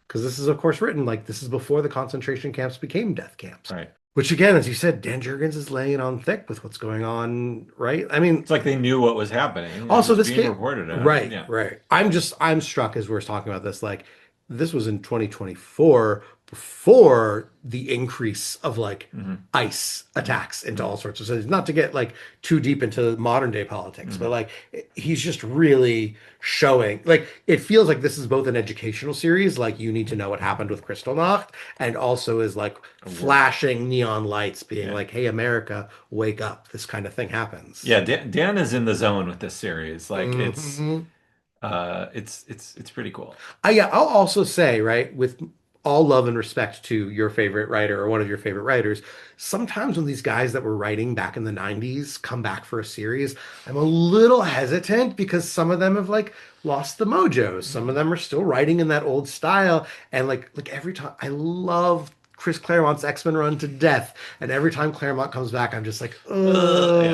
Because this is, of course, written like this is before the concentration camps became death camps. Right. Which, again, as you said, Dan Jurgens is laying on thick with what's going on, right? I mean, It's like they knew what was happening. It also was this being came reported on. right, Yeah. right. I'm struck as we're talking about this, like this was in 2024 before the increase of like Hmm. ICE attacks into all sorts of cities. Not to get like too deep into modern day politics, but Hmm. like he's just really showing like it feels like this is both an educational series, like you need to know what happened with Kristallnacht, and also is like A war. flashing neon lights being Yeah. like, hey, America, wake up. This kind of thing happens. Yeah, Dan is in the zone with this series. Like Mhm. it's pretty cool. Yeah, I'll also say, right, with all love and respect to your favorite writer or one of your favorite writers, sometimes when these guys that were writing back in the 90s come back for a series, I'm a little hesitant because some of them have like lost the mojo. Some of them are still writing in that old style. And like every time I love Chris Claremont's X-Men run to death. And every time Claremont comes back, I'm just like, Yeah,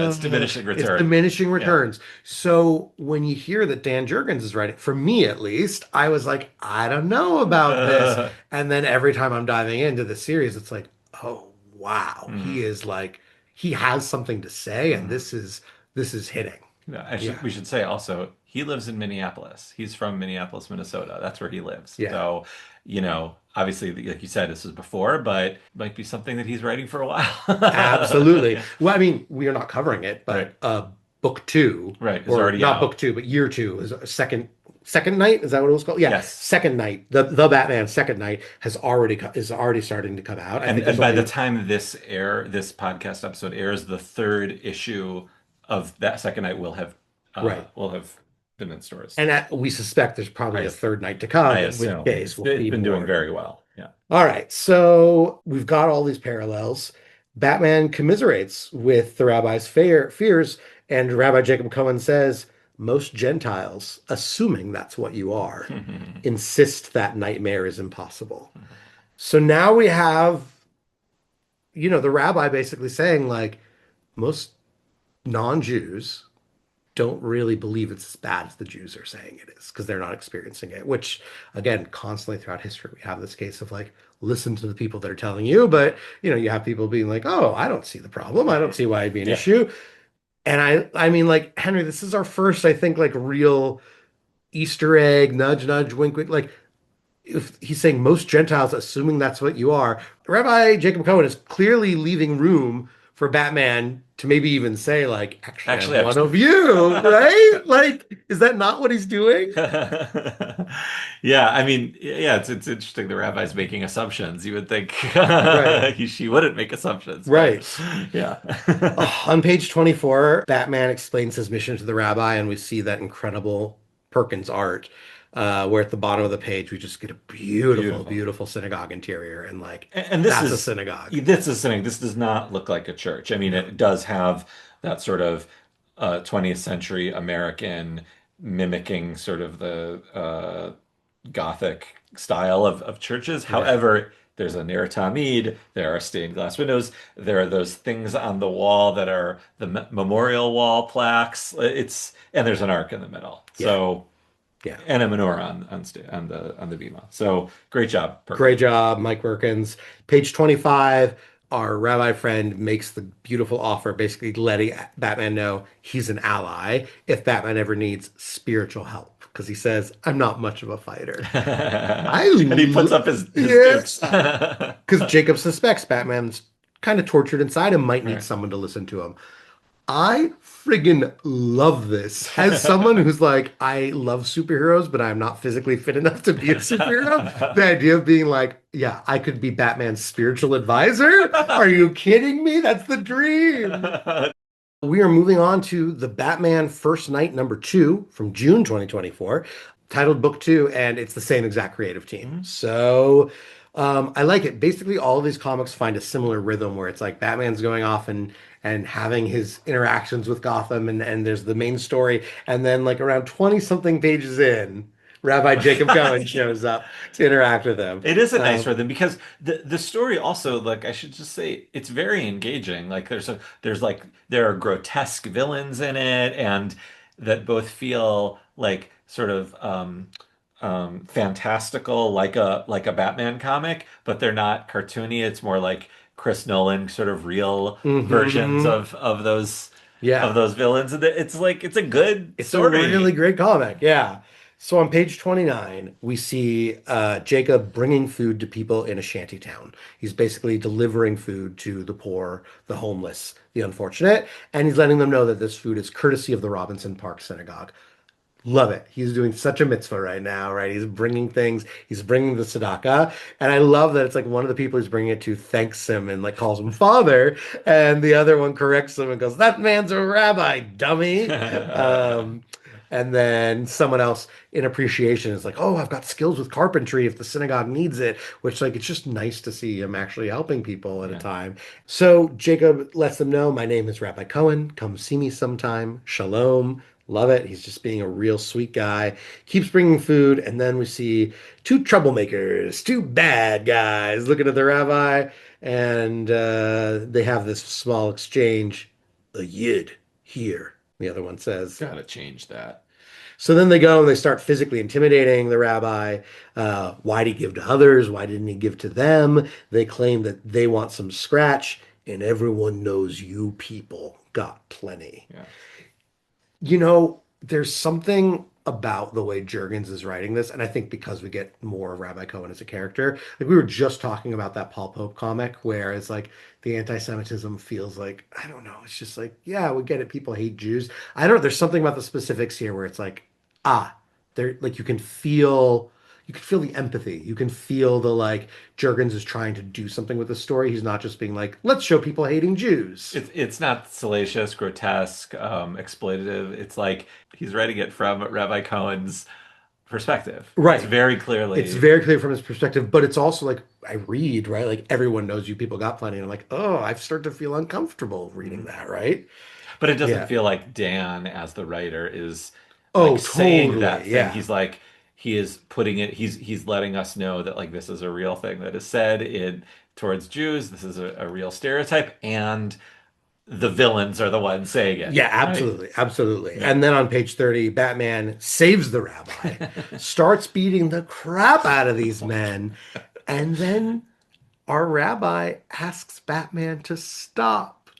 it's ugh, diminishing it's return. diminishing Yeah. returns. So when you hear that Dan Jurgens is writing, for me at least, I was like, I don't know about this. And then every time I'm diving into the series, it's like, oh wow, he Mhm. is like he has something to say, and Mhm. this is hitting. Yeah, Yeah, we should say also he lives in Minneapolis. He's from Minneapolis, Minnesota. That's where he lives. yeah, So, obviously, like you said, this was before, but might be something that he's writing for a while. absolutely. Yeah. Well, I mean, we are not covering it, Right. but book two, Right. It's or already not out. book two, but year two is a second night. Is that what it was called? Yeah, Yes. second night. The Batman second night is already starting to come out. I think And there's by the only time this podcast episode airs, the third issue of that second night right. will have been in stores. And we suspect there's probably I a third night to come, I in which assume case we'll it's see been doing more. very well. Yeah. All right, so we've got all these parallels. Batman commiserates with the rabbi's fears, and Rabbi Jacob Cohen says, most Gentiles, assuming that's what you are, insist that nightmare is impossible. So now we have, the rabbi basically saying, like, most non-Jews don't really believe it's as bad as the Jews are saying it is because they're not experiencing it, which again, constantly throughout history, we have this case of like, listen to the people that are telling you, but you have people being like, oh, I don't see the problem. I don't see why it'd be an Yeah. issue. And I mean, like, Henry, this is our first, I think, like real Easter egg, nudge, nudge, wink, wink. Like if he's saying most Gentiles, assuming that's what you are, Rabbi Jacob Cohen is clearly leaving room for Batman to maybe even say, like, actually, I'm Actually, one of you, right? Like, is that not what he's doing? yeah, I mean, yeah, it's interesting. The rabbi's making assumptions. You would think Right, she wouldn't make assumptions, but right. yeah. On page 24, Batman explains his mission to the rabbi, and we see that incredible Perkins art, where at the bottom of the page we just get a beautiful, Beautiful. beautiful synagogue interior, and like And that's a synagogue. this is something. This does not look like a church. I mean, No. it does have that sort of 20th century American mimicking sort of the Gothic style of churches. Yeah. However, there's a Ner Tamid, there are stained glass windows, there are those things on the wall that are the memorial wall plaques. And there's an arc in the middle. Yeah. So Yeah. and a menorah on the bima. So great job, Great Perkins. job, Mike Perkins. Page 25, our rabbi friend makes the beautiful offer, basically letting Batman know he's an ally if Batman ever needs spiritual help. Because he says, I'm not much of a fighter. I, And he puts up his dukes. yes, because Jacob suspects Batman's kind of tortured inside and might need Right. someone to listen to him. I friggin' love this. As someone who's like, I love superheroes, but I'm not physically fit enough to be a superhero. The idea of being like, yeah, I could be Batman's spiritual advisor. Are you kidding me? That's the dream. We are moving on to the Batman First Night #2 from June 2024, titled Book Two, and it's the same exact creative team. So I like it. Basically, all of these comics find a similar rhythm where it's like Batman's going off and having his interactions with Gotham, and there's the main story, and then like around 20 something pages in, Rabbi Jacob Cohen shows up to interact with him. It is a nice rhythm because the story also, like I should just say, it's very engaging. Like there are grotesque villains in it, and that both feel like sort of fantastical, like a Batman comic, but they're not cartoony. It's more like Chris Nolan sort of real versions Hmm. of Yeah. those villains. And it's like it's a good It's a really story. great comic. Yeah. So on page 29, we see Jacob bringing food to people in a shanty town. He's basically delivering food to the poor, the homeless, the unfortunate, and he's letting them know that this food is courtesy of the Robinson Park Synagogue. Love it. He's doing such a mitzvah right now, right? He's bringing things, he's bringing the tzedakah. And I love that it's like one of the people he's bringing it to thanks him and like calls him father. And the other one corrects him and goes, that man's a rabbi, dummy. Um, and then someone else in appreciation is like, oh, I've got skills with carpentry if the synagogue needs it, which like it's just nice to see him actually helping people at a Yeah. time. So Jacob lets them know, my name is Rabbi Cohen. Come see me sometime. Shalom. Love it. He's just being a real sweet guy. Keeps bringing food, and then we see two troublemakers, two bad guys looking at the rabbi, and they have this small exchange. A yid here, the other one says. Gotta change that. So then they go and they start physically intimidating the rabbi. Why did he give to others? Why didn't he give to them? They claim that they want some scratch, and everyone knows you people got plenty. Yeah. You know, there's something about the way Jurgens is writing this, and I think because we get more of Rabbi Cohen as a character, like we were just talking about that Paul Pope comic where it's like the anti-Semitism feels like, I don't know, it's just like, yeah, we get it, people hate Jews. I don't know, there's something about the specifics here where it's like, ah, there like you can feel the empathy. You can feel the like Jurgens is trying to do something with the story. He's not just being like, let's show people hating Jews. It's not salacious, grotesque, exploitative. It's like he's writing it from Rabbi Cohen's perspective. It's Right. very It's clearly, very clear from his perspective, but it's also like I read, right? Like everyone knows you people got plenty. And I'm like, oh, I've started to feel uncomfortable reading that, right? but it doesn't Yeah. feel like Dan as the writer is like Oh, saying that totally. thing. Yeah. He's like he is putting it. He's letting us know that like this is a real thing that is said in towards Jews. This is a real stereotype, and the villains are the ones saying it. Yeah, Right? absolutely. Absolutely. Yeah. And then on page 30, Batman saves the rabbi, starts beating the crap out of these men, and then our rabbi asks Batman to stop.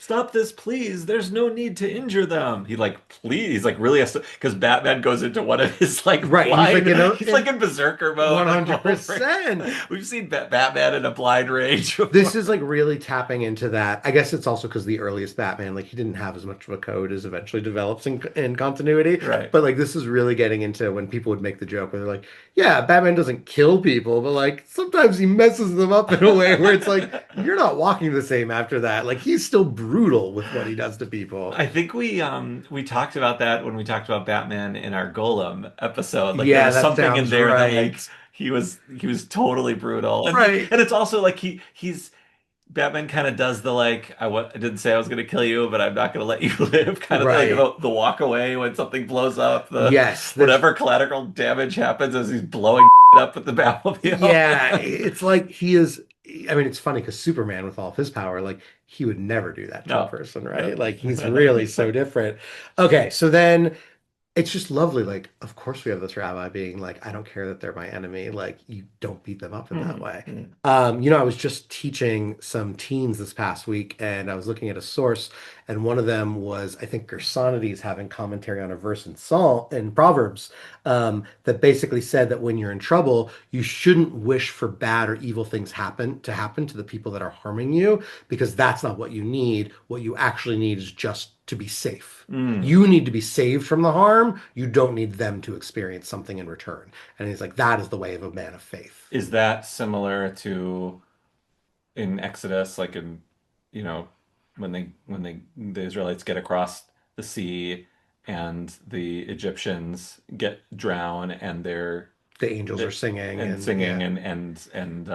stop this, please. There's no need to injure them. He like, please, he's like really has to, because Batman goes into one of his like Right. He's like, blind, you know, he's like in berserker mode. Like, 100%. we've seen Batman in a blind rage This before. is like really tapping into that. I guess it's also because the earliest Batman, like he didn't have as much of a code as eventually develops in continuity. Right. But like this is really getting into when people would make the joke where they're like, yeah, Batman doesn't kill people, but like sometimes he messes them up in a way where it's like you're not walking the same after that. Like he's still brutal with what he does to people. I think we talked about that when we talked about Batman in our Golem episode. Like there Yeah, was that something in sounds there that like right. he was totally brutal. Right. And it's also like he's Batman kind of does the like I didn't say I was going to kill you, but I'm not going to let you live kind of thing. Right. The walk away when something blows up, the Yes, there's whatever collateral damage happens as he's blowing up with the Batmobile. yeah, it's like he is. I mean, it's funny because Superman, with all of his power, like he would never do that to a No. person, No. right? Like he's really so different. Okay, so then it's just lovely. Like, of course, we have this rabbi being like, I don't care that they're my enemy. Like, you don't beat them up in that Mhm. way. Mhm. I was just teaching some teens this past week, and I was looking at a source, and one of them was, I think, Gersonides having commentary on a verse in Psalm in Proverbs, that basically said that when you're in trouble, you shouldn't wish for bad or evil things happen to the people that are harming you, because that's not what you need. What you actually need is just to be safe. Mm. You need to be saved from the harm. You don't need them to experience something in return. And he's like, that is the way of a man of faith. Is that similar to in Exodus, like in, you know, when the Israelites get across the sea and the Egyptians get drowned and The angels are they're singing and and singing yeah. and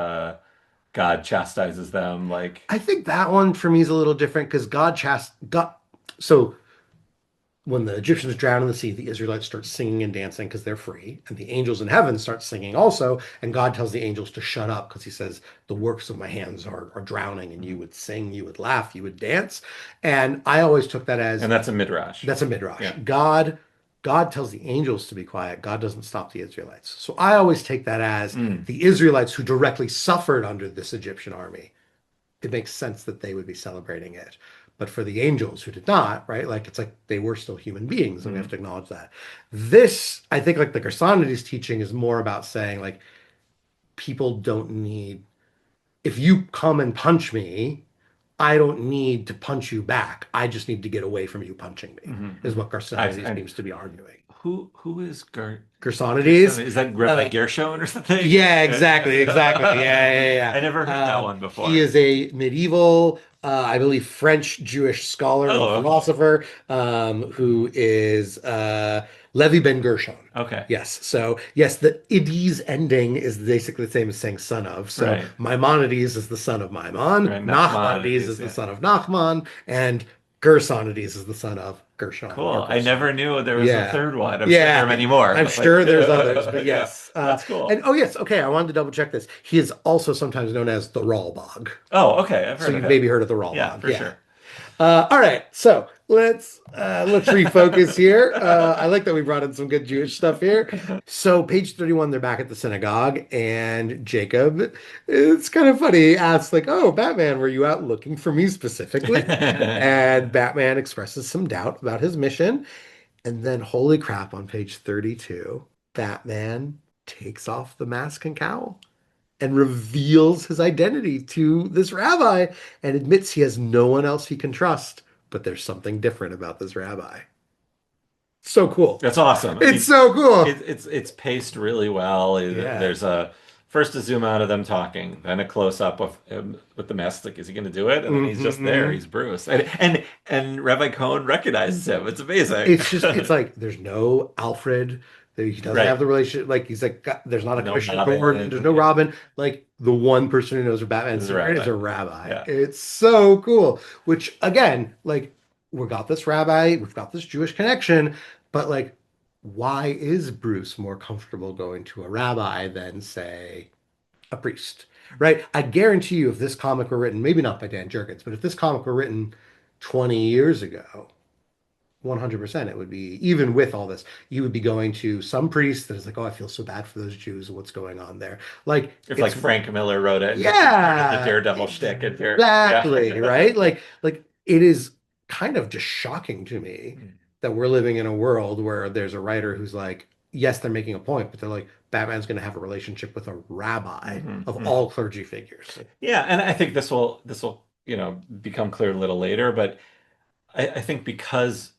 God chastises them like I think that one for me is a little different because God. So when the Egyptians drown in the sea, the Israelites start singing and dancing because they're free, and the angels in heaven start singing also. And God tells the angels to shut up because He says, "The works of my hands are drowning, and you would sing, you would laugh, you would dance." And I always took that as and that's a midrash. that's a midrash. Yeah. God tells the angels to be quiet. God doesn't stop the Israelites. So I always take that as Mm. the Israelites who directly suffered under this Egyptian army. It makes sense that they would be celebrating it. But for the angels who did not, right? Like it's like they were still human beings, and we have Mm. to acknowledge that. This, I think, like the Gersonides teaching is more about saying like people don't need if you come and punch me, I don't need to punch you back. I just need to get away from you punching me, Mhm. is Mhm. what Gersonides I seems to be arguing. who is Gersonides, Garzon? Is that Rabbi Gershon or something? yeah, exactly, exactly. Yeah, yeah, I never heard yeah. that one He before. is a medieval, I believe, French Jewish scholar and Oh, okay. philosopher, who is Levi Ben Gershon. Okay. Yes. So, yes, the Ides ending is basically the same as saying son of. So, Right. Maimonides is the son of Maimon, Right. Nachmanides Nachmanides, is the yeah. son of Nachman, and Gersonides is the son of Gershon or Cool. I Gerson. never knew there was a Yeah. third one. I'm sure there are Yeah, many more, I'm but like, sure there's others, but yeah, yes. that's And cool. oh, yes, okay, I wanted to double check this. He is also sometimes known as the Ralbog. Oh, okay. I've So heard of you've him. maybe heard of the Yeah, Ralbog. for Yeah. sure. All right, so let's refocus here. I like that we brought in some good Jewish stuff here. So page 31, they're back at the synagogue, and Jacob, it's kind of funny. He asks like, "Oh, Batman, were you out looking for me specifically?" And Batman expresses some doubt about his mission. And then, holy crap, on page 32, Batman takes off the mask and cowl and reveals his identity to this rabbi and admits he has no one else he can trust, but there's something different about this rabbi. So cool. That's awesome. I It's mean, so cool. it's paced really well. Yeah. There's a first a zoom out of them talking, then a close up of him with the mask. Like, is he going to do it? And then he's just there. Mhm. He's Bruce, and Rabbi Cohen recognizes him. It's amazing. It's like there's no Alfred. He doesn't Right. have the relationship. Like he's like, there's not a No Commissioner Gordon. There's Robin. no Yeah. Robin. Like the one person who knows where Batman's This is a secret is rabbi. a rabbi. Yeah. It's so cool. Which again, like we got this rabbi, we've got this Jewish connection, but like, why is Bruce more comfortable going to a rabbi than say a priest? Right? I guarantee you, if this comic were written, maybe not by Dan Jurgens, but if this comic were written 20 years ago, 100% it would be, even with all this, you would be going to some priest that is like, oh, I feel so bad for those Jews and what's going on there. Like If like it's Frank Miller wrote it, and the yeah, Daredevil shtick, and exactly, yeah. right? Like it is kind of just shocking to me that we're living in a world where there's a writer who's like, yes, they're making a point, but they're like, Batman's going to have a relationship with a rabbi Hmm. of Hmm. all clergy figures. Yeah, and I think this will become clear a little later, but I think because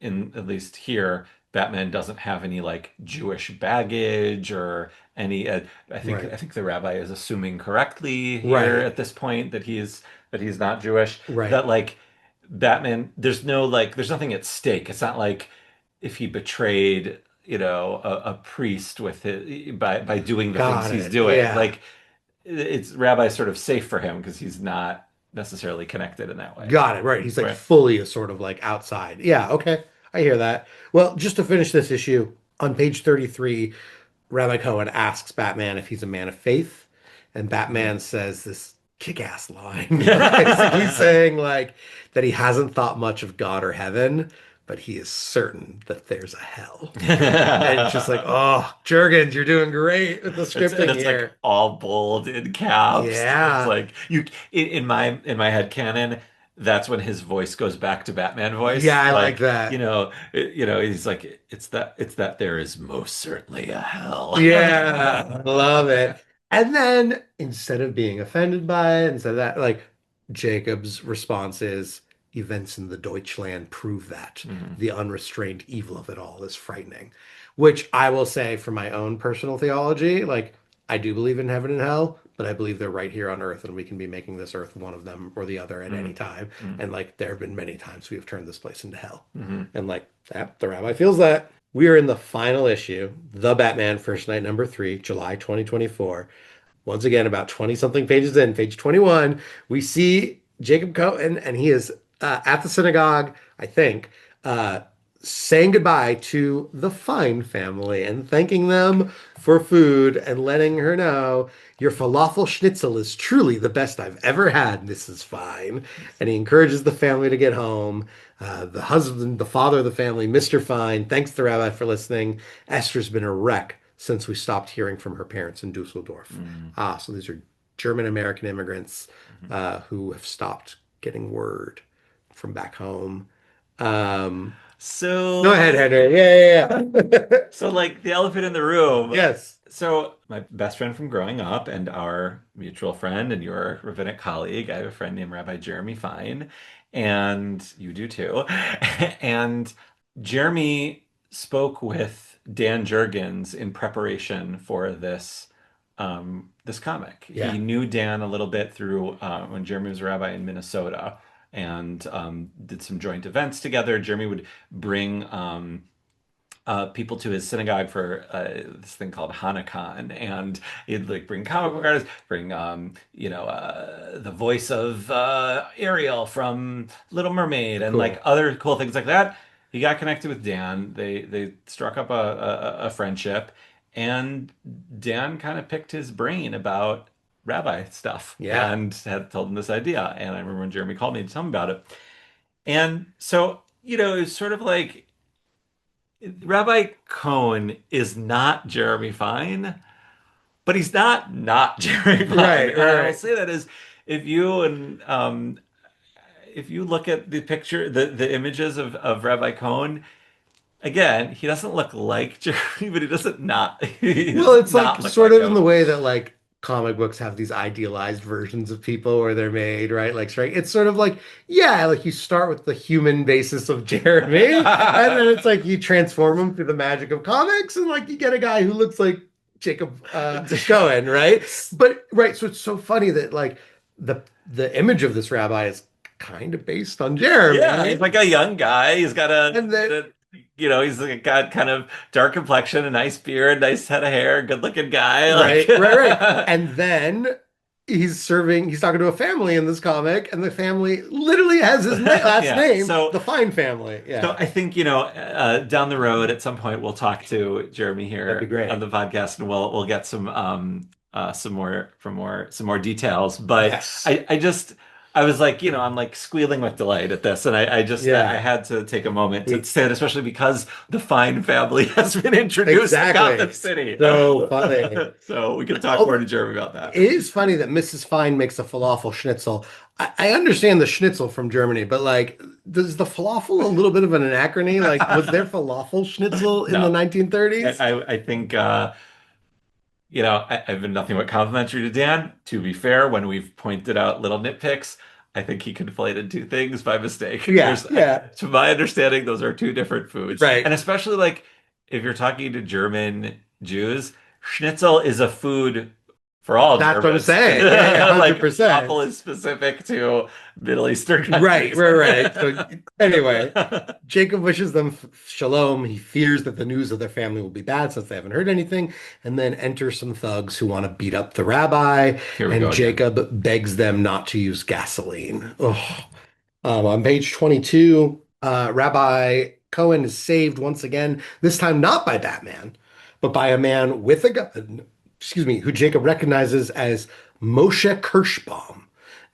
in at least here, Batman doesn't have any like Jewish baggage or any. I Right. think the rabbi is assuming correctly here Right. at this point that he's not Jewish. Right. That like Batman, there's no like there's nothing at stake. It's not like if he betrayed, a priest with it by doing the things Got he's it. doing. Yeah. Like it's rabbi's sort of safe for him because he's not necessarily connected in that way. Got it. Right. He's like Right. fully a sort of like outside. Yeah. Okay. I hear that. Well, just to finish this issue, on page 33, Rabbi Cohen asks Batman if he's a man of faith, and Batman says this kick-ass line, basically saying like that he hasn't thought much of God or heaven, but he is certain that there's a hell. And it's just like, oh, Jurgens, you're doing great with the And scripting it's like here. all bold in caps. It's Yeah. like in my head canon, that's when his voice goes back to Batman Yeah, voice. I like Like, that. he's like, it's that there is most certainly a hell. Yeah, love it. And then instead of being offended by it, instead of that, like Jacob's response is, events in the Deutschland prove that Mhm. the unrestrained evil of it all is frightening. Which I will say for my own personal theology, like I do believe in heaven and hell, but I believe they're right here on earth and we can be making this earth one of them or the other at any Mhm. time. Mhm. And like there have been many times we have turned this place into hell. Mhm. And like that, the rabbi feels that. We are in the final issue, The Batman First Night number 3, July 2024. Once again, about 20 something pages in, page 21, we see Jacob Cohen, and he is at the synagogue, I think, uh, saying goodbye to the Fine family and thanking them for food and letting her know your falafel schnitzel is truly the best I've ever had, Mrs. Fine. And he encourages the family to get home. The husband, the father of the family, Mr. Fine, thanks the rabbi for listening. Esther's been a wreck since we stopped hearing from her parents in Dusseldorf. Mhm. Ah, so these are German American immigrants Mhm. who have stopped getting word from back home. Um, Go ahead, So Henry. Yeah, yeah, yeah. So, like the elephant in the room. Yes. So, my best friend from growing up and our mutual friend and your rabbinic colleague, I have a friend named Rabbi Jeremy Fine, and you do too. And Jeremy spoke with Dan Jurgens in preparation for this comic. He Yeah. knew Dan a little bit through when Jeremy was a rabbi in Minnesota and did some joint events together. Jeremy would bring people to his synagogue for this thing called Hanukkah, and he'd like bring comic book artists, bring the voice of Ariel from Little Mermaid, and like Cool. other cool things like that. He got connected with Dan. They struck up a friendship, and Dan kind of picked his brain about rabbi stuff Yeah. and had told him this idea. And I remember when Jeremy called me to tell me about it. And so, it's sort of like Rabbi Cohen is not Jeremy Fine, but he's not Jeremy Fine. Right, And I will right. say that is if you look at the picture, the images of Rabbi Cohen, again, he doesn't look like Jeremy, but he Well, does it's like not look sort like of in him. the way that like comic books have these idealized versions of people where they're made, right? Like, right? It's sort of like, yeah, like you start with the human basis of Jeremy, and then it's like you transform him through the magic of comics, and like you get a guy who looks like Jacob Cohen, right? But right, so it's so funny that like the image of this rabbi is kind of based on Yeah, he's Jeremy, like a young guy. He's got and then he's like got kind of dark complexion, a nice beard, nice head of hair, good looking guy. Like, right, right, right. And then he's talking to a family in this comic, and the family literally has his na last yeah. name, So, the Fine family. so Yeah, I think, down the road at some point we'll talk to Jeremy that'd be here on great. the podcast and we'll get some more details. But Yes. I just I was like, I'm like squealing with delight at this, and I Yeah. had to take a moment to He- say it, especially because the Fine family has been introduced to exactly. Gotham City. So funny. So we can talk more Oh, to Jeremy about that. it is funny that Mrs. Fine makes a falafel schnitzel. I understand the schnitzel from Germany, but like, does the falafel a little bit of an anachrony? Like, was there falafel schnitzel in the No, 1930s? I think I've been nothing but complimentary to Dan. To be fair, when we've pointed out little nitpicks, I think he conflated two things by mistake. Yeah, yeah, To my understanding, those are two different foods. right. And especially like if you're talking to German Jews, schnitzel is a food for all That's what I'm Germans. saying. Yeah, yeah, Like 100%. waffle is specific to Middle Eastern Right, countries. right, right. So anyway, Jacob wishes them shalom. He fears that the news of their family will be bad since they haven't heard anything, and then enter some thugs who want to beat up the rabbi, Here we go and again. Jacob begs them not to use gasoline. Oh. On page 22, Rabbi Cohen is saved once again, this time not by Batman, but by a man with a gun, excuse me, who Jacob recognizes as Moshe Kirschbaum.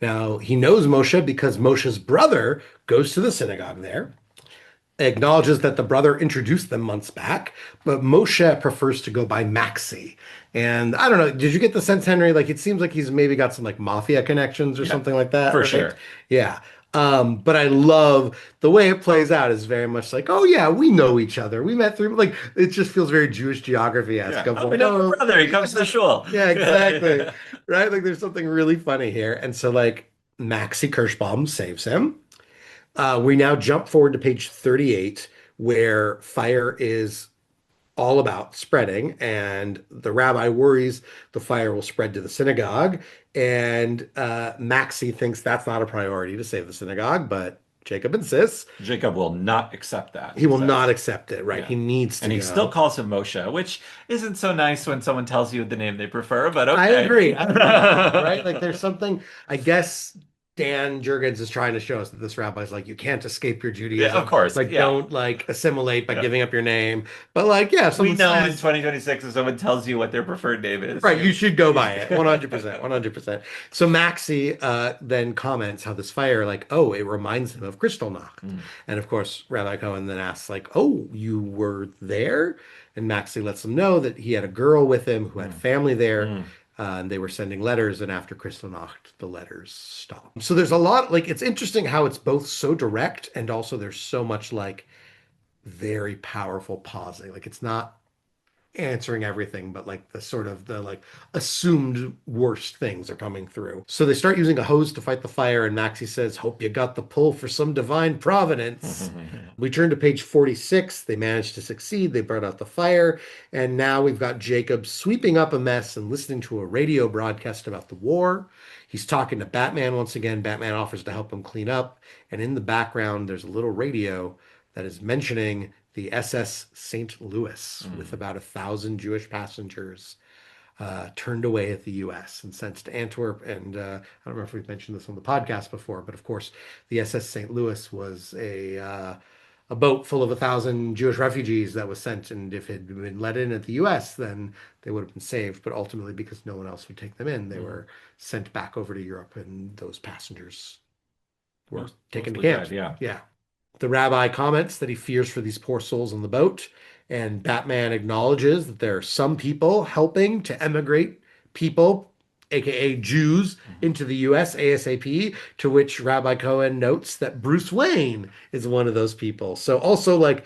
Now, he knows Moshe because Moshe's brother goes to the synagogue there, acknowledges that the brother introduced them months back, but Moshe prefers to go by Maxie. And I don't know, did you get the sense, Henry? Like it seems like he's maybe got some like mafia connections or Yeah, something like that, for right? sure. Yeah. But I love the way it plays out is very much like, oh yeah, we know each other. We met through like it just feels very Jewish geography-esque Yeah. of Oh, we like, know your oh brother. He comes to the shul. yeah, exactly. Right? Like there's something really funny here. And so like Maxie Kirschbaum saves him. We now jump forward to page 38, where fire is all about spreading, and the rabbi worries the fire will spread to the synagogue. And Maxie thinks that's not a priority to save the synagogue, but Jacob insists Jacob will not accept that, he he will not says. accept it, right? Yeah. He needs to And he still go. calls him Moshe, which isn't so nice when someone tells you the name they prefer, but I okay. agree. I agree. Right? Like there's something, I guess Dan Jurgens is trying to show us that this rabbi's like, you can't escape your Yeah, of Judaism. course. Like, Yeah. don't like assimilate by Yeah. giving up your name. But like, yeah, if We someone know in says, 2026 if someone tells you what their preferred name is, right, you should go you by it. 100%, 100%. So Maxie then comments how this fire, like, oh, it reminds him of Kristallnacht. Mm. And of course, Rabbi Cohen then asks, like, oh, you were there? And Maxie lets him know that he had a girl with him who had Mm. family there. Mm. And they were sending letters, and after Kristallnacht, the letters stopped. So there's a lot, like, it's interesting how it's both so direct and also there's so much, like, very powerful pausing. Like, it's not answering everything, but like the sort of the like assumed worst things are coming through. So they start using a hose to fight the fire, and Maxie says, hope you got the pull for some divine providence. We turn to page 46. They managed to succeed. They brought out the fire, and now we've got Jacob sweeping up a mess and listening to a radio broadcast about the war. He's talking to Batman once again. Batman offers to help him clean up, and in the background, there's a little radio that is mentioning the SS St. Louis with about 1,000 Jewish passengers turned away at the U.S. and sent to Antwerp. And I don't know if we've mentioned this on the podcast before, but of course, the SS St. Louis was a boat full of 1,000 Jewish refugees that was sent. And if it had been let in at the U.S., then they would have been saved. But ultimately, because no one else would take them in, they were sent back over to Europe, and those passengers were taken to Mostly camps. dead, yeah. Yeah. The rabbi comments that he fears for these poor souls on the boat, and Batman acknowledges that there are some people helping to emigrate people, aka Jews, into the US ASAP, to which Rabbi Cohen notes that Bruce Wayne is one of those people. So also like,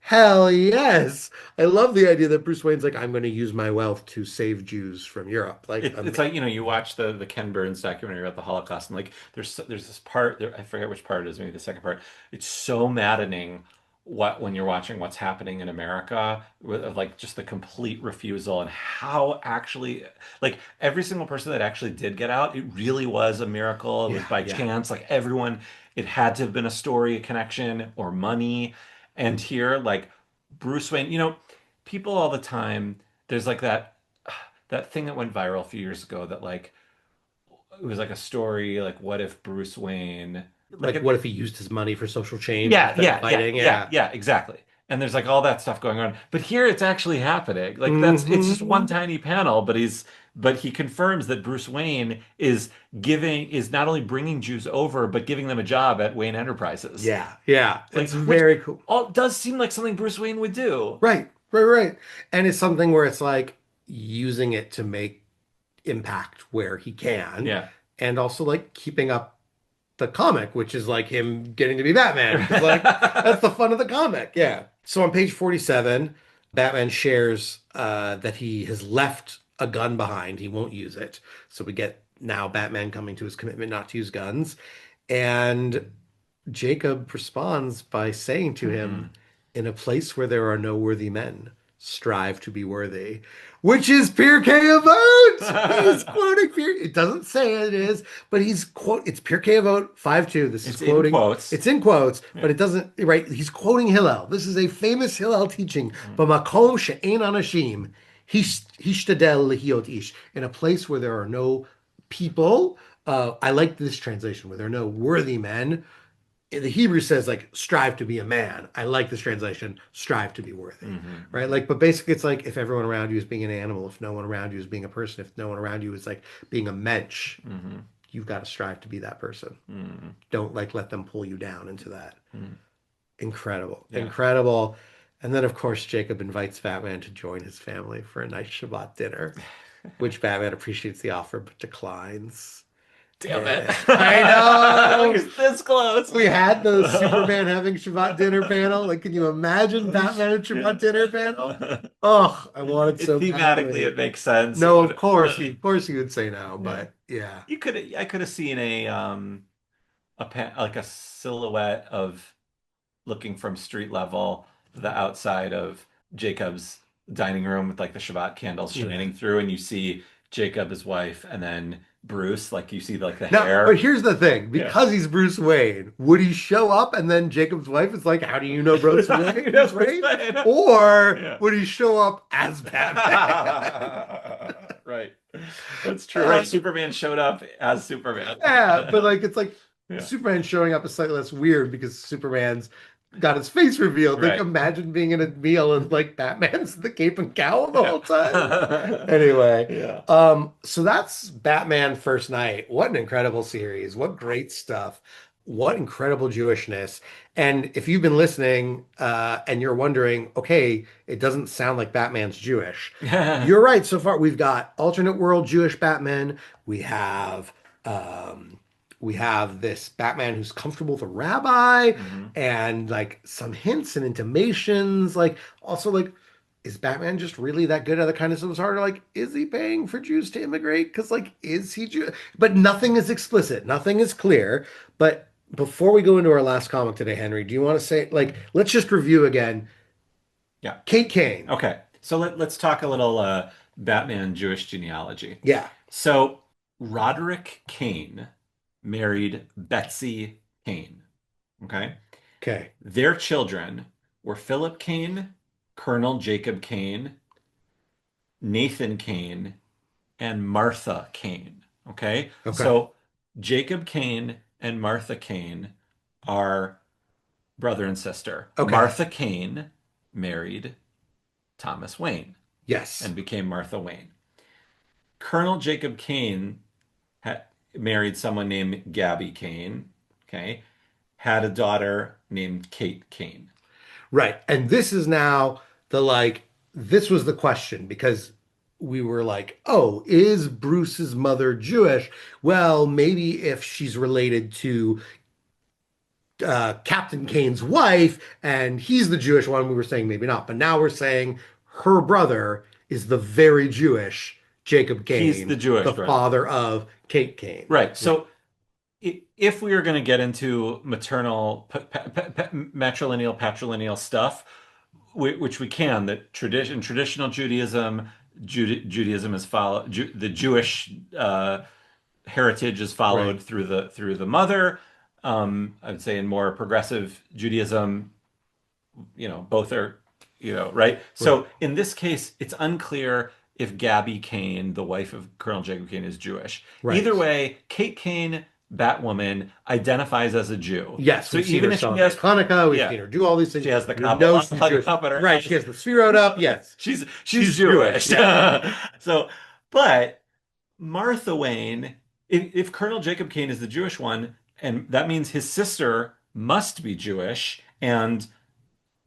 hell yes. I love the idea that Bruce Wayne's like, I'm going to use my wealth to save Jews from Europe. Like, It's like, you watch the Ken Burns documentary about the Holocaust, and like there's this part there, I forget which part it is, maybe the second part. It's so maddening when you're watching what's happening in America of like just the complete refusal and how actually like every single person that actually did get out, it really was a miracle. It was yeah, by yeah. chance. Like everyone, it had to have been a story, a connection, or money. And here, like Bruce Wayne, people all the time, there's like that thing that went viral a few years ago that like it was like a story like what if Bruce Wayne Like, what if he used his money for social change yeah, instead of fighting? yeah, exactly. And there's like all that stuff going on. But here it's actually happening. Like it's just one Mhm. tiny panel, but he's but he confirms that Bruce Wayne is not only bringing Jews over, but giving them a job at Wayne Enterprises. Yeah, yeah. Like, It's which very cool. all does seem like something Bruce Wayne would do. Right, right, right. And it's something where it's like using it to make impact where he can, Yeah. and also like keeping up the comic, which is like him getting to be Batman. 'Cause, like that's the fun of the comic. Yeah. So on page 47, Batman shares that he has left a gun behind. He won't use it. So we get now Batman coming to his commitment not to use guns. And Jacob responds by saying to him, "In a place where there are no worthy men, strive to be worthy," which is Pierre Vote. He's quoting Pierre. It doesn't say it is, but it's Pierre Vote 5-2. This is It's quoting. in quotes. It's in quotes, Yeah. but it doesn't, right? He's quoting Hillel. This is a famous Hillel teaching. B'makom she'ein anashim, hishtadel lehiot ish. In a place where there are no people, I like this translation, where there are no worthy men. The Hebrew says like strive to be a man. I like this translation, strive to be worthy. Right? Like, but basically it's like if everyone around you is being an animal, if no one around you is being a person, if no one around you is like being a mensch, you've got to strive to be that person. Don't like let them pull you down into that. Incredible. Yeah. Incredible. And then of course Jacob invites Batman to join his family for a nice Shabbat dinner, which Batman appreciates the offer but declines. Damn it. I know. It's this close. We had the Superman having Shabbat dinner panel. Like, can you imagine Batman at Shabbat dinner panel? Oh, I wanted so Thematically, badly. it makes sense. No, of course he would say no, but yeah. I could have seen like a silhouette of looking from street level, the outside of Jacob's dining room with like the Shabbat candles shining through, and you see Jacob, his wife, and then Bruce, like you see like the hair. But here's the thing, because he's Bruce Wayne, would he show up and then Jacob's wife is like, how do you know Bruce Wayne? Right? Or would he show up as Batman? Right. That's true. Right. Superman showed up as Superman. Yeah, but like it's like Superman showing up is slightly less weird because Superman's got his face revealed. Like imagine being in a meal and like Batman's the cape and cowl the whole time. Anyway, so that's Batman First Night. What an incredible series. What great stuff. What incredible Jewishness. And if you've been listening and you're wondering, okay, it doesn't sound like Batman's Jewish. You're right. So far, we've got alternate world Jewish Batman. We have this Batman who's comfortable with a rabbi and like some hints and intimations. Like also like, is Batman just really that good at the kindness of his heart? Or like, is he paying for Jews to immigrate? Because like, is he Jew? But nothing is explicit. Nothing is clear. But before we go into our last comic today, Henry, do you want to say, like, let's just review again. Yeah. Kate Kane. Okay. So let's talk a little Batman Jewish genealogy. Yeah. So Roderick Kane married Betsy Kane. Okay. Okay. Their children were Philip Kane, Colonel Jacob Kane, Nathan Kane, and Martha Kane. Okay. So Jacob Kane and Martha Kane are brother and sister. Okay. Martha Kane married Thomas Wayne. Yes. And became Martha Wayne. Colonel Jacob Kane married someone named Gabby Kane, okay, had a daughter named Kate Kane. Right. And this is now this was the question because we were like, oh, is Bruce's mother Jewish? Well, maybe if she's related to Captain Kane's wife and he's the Jewish one, we were saying maybe not. But now we're saying her brother is the very Jewish Jacob Kane. He's the Jewish brother. Father of Kate Kane. Right. So if we are going to get into maternal, matrilineal, patrilineal stuff, which we can, that traditional Judaism, Judaism is followed, the Jewish heritage is followed through the mother. I would say in more progressive Judaism, both are, right? So in this case, it's unclear if Gabby Kane, the wife of Colonel Jacob Kane, is Jewish. Right. Either way, Kate Kane, Batwoman, identifies as a Jew. Yes. So even if she has Hanukkah, we've seen her do all these things. She has the cup up at her. Right. She has the spherot up. Yes. She's Jewish. Yeah. So, but Martha Wayne, if Colonel Jacob Kane is the Jewish one, and that means his sister must be Jewish, and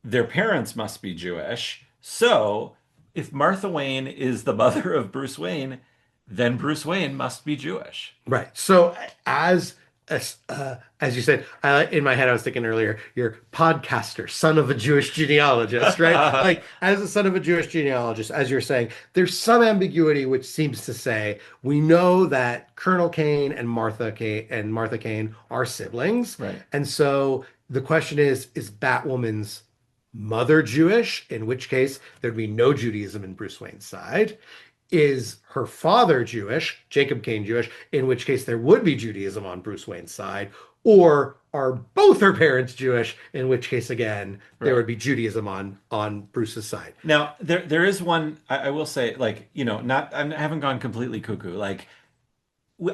their parents must be Jewish. So, if Martha Wayne is the mother of Bruce Wayne, then Bruce Wayne must be Jewish. Right. So as you said, in my head, I was thinking earlier, you're podcaster, son of a Jewish genealogist, right? Like as a son of a Jewish genealogist, as you're saying, there's some ambiguity which seems to say we know that Colonel Kane and Martha Kane are siblings, Right. and so the question is Batwoman's mother Jewish? In which case there'd be no Judaism in Bruce Wayne's side. Is her father Jewish, Jacob Kane Jewish, in which case there would be Judaism on Bruce Wayne's side? Or are both her parents Jewish, in which case, again, there would be Judaism on Bruce's side? Now, there is one, I will say, like, not, I haven't gone completely cuckoo. Like,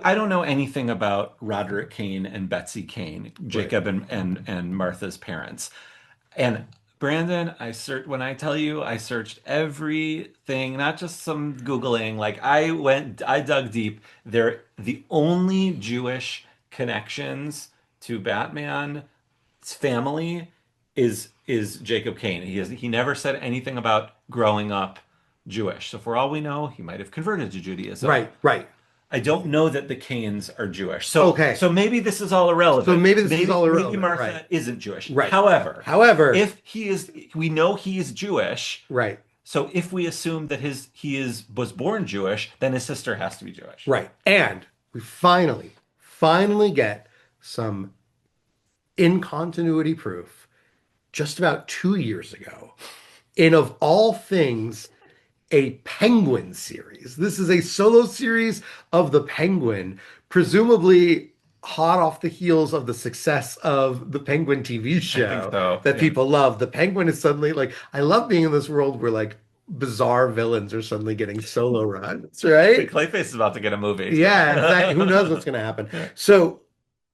I don't know anything about Roderick Kane and Betsy Kane, Jacob and Martha's parents. And Brandon, when I tell you I searched everything, not just some Googling, like I dug deep. They're the only Jewish connections to Batman's family is Jacob Kane. He never said anything about growing up Jewish. So for all we know, he might have converted to Judaism. Right. I don't know that the Canes are Jewish. So Okay. so maybe this is all irrelevant. So maybe this is all irrelevant. Maybe Martha Right. isn't Jewish. Right. However, if we know he is Jewish. Right. So if we assume that was born Jewish, then his sister has to be Jewish. Right. And we finally get some in continuity proof just about 2 years ago in, of all things, a Penguin series. This is a solo series of the Penguin, presumably hot off the heels of the success of the Penguin TV show that people love. The Penguin is suddenly like, I love being in this world where like bizarre villains are suddenly getting solo runs, right? Clayface is about to get a movie. Yeah, exactly. Who knows what's going to happen? So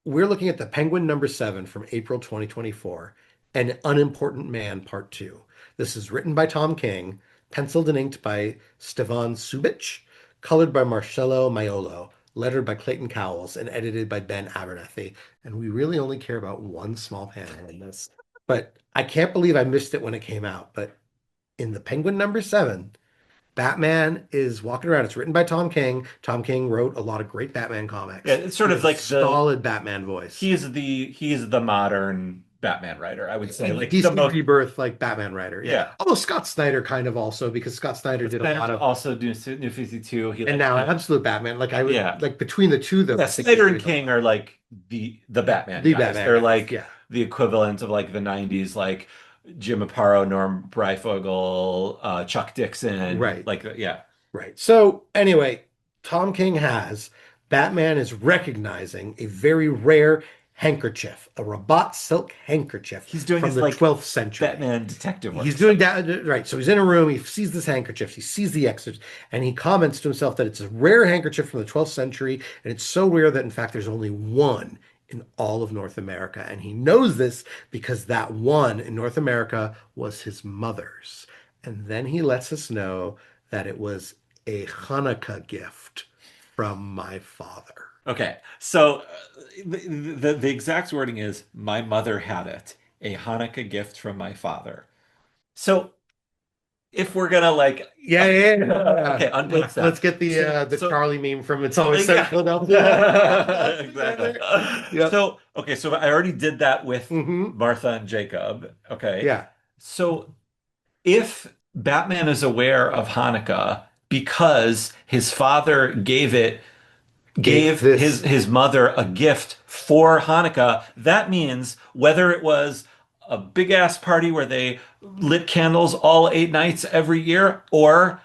we're looking at the Penguin #7 from April 2024, An Unimportant Man Part 2. This is written by Tom King, penciled and inked by Stefan Subic, colored by Marcello Maiolo, lettered by Clayton Cowles, and edited by Ben Abernathy. And we really only care about one small panel in this. But I can't believe I missed it when it came out. But in the Penguin #7, Batman is walking around. It's written by Tom King. Tom King wrote a lot of great Batman comics. Yeah, it's sort of like solid Batman voice. He is the modern Batman writer, I would say. Like DC Rebirth, like Batman writer. Yeah. Although Scott Snyder kind of also, because Scott Snyder did a lot of also do New 52. And now Absolute Batman. Like I would like between the two though. Yeah, Snyder and King are like the Batman guys. Batman They're guys, like yeah. the equivalent of like the 90s, like Jim Aparo, Norm Breyfogle, Chuck Dixon. Right. Like yeah. Right. So anyway, Tom King has Batman is recognizing a very rare handkerchief, a Rabat silk handkerchief. He's doing from his the like 12th century. Batman detective work. He's doing that, right? So he's in a room. He sees this handkerchief. He sees the excerpt, and he comments to himself that it's a rare handkerchief from the 12th century, and it's so rare that in fact there's only one in all of North America, and he knows this because that one in North America was his mother's, and then he lets us know that it was a Hanukkah gift from my father. Okay, so the exact wording is, my mother had it, a Hanukkah gift from my father. So if we're gonna like okay, unpack that. Let's get the Charlie meme from It's Always Sunny in Philadelphia. Exactly. Yep. So I already did that with Martha and Jacob. Okay. Yeah. So if Batman is aware of Hanukkah because his father gave his mother a gift for Hanukkah, that means whether it was a big ass party where they lit candles all 8 nights every year or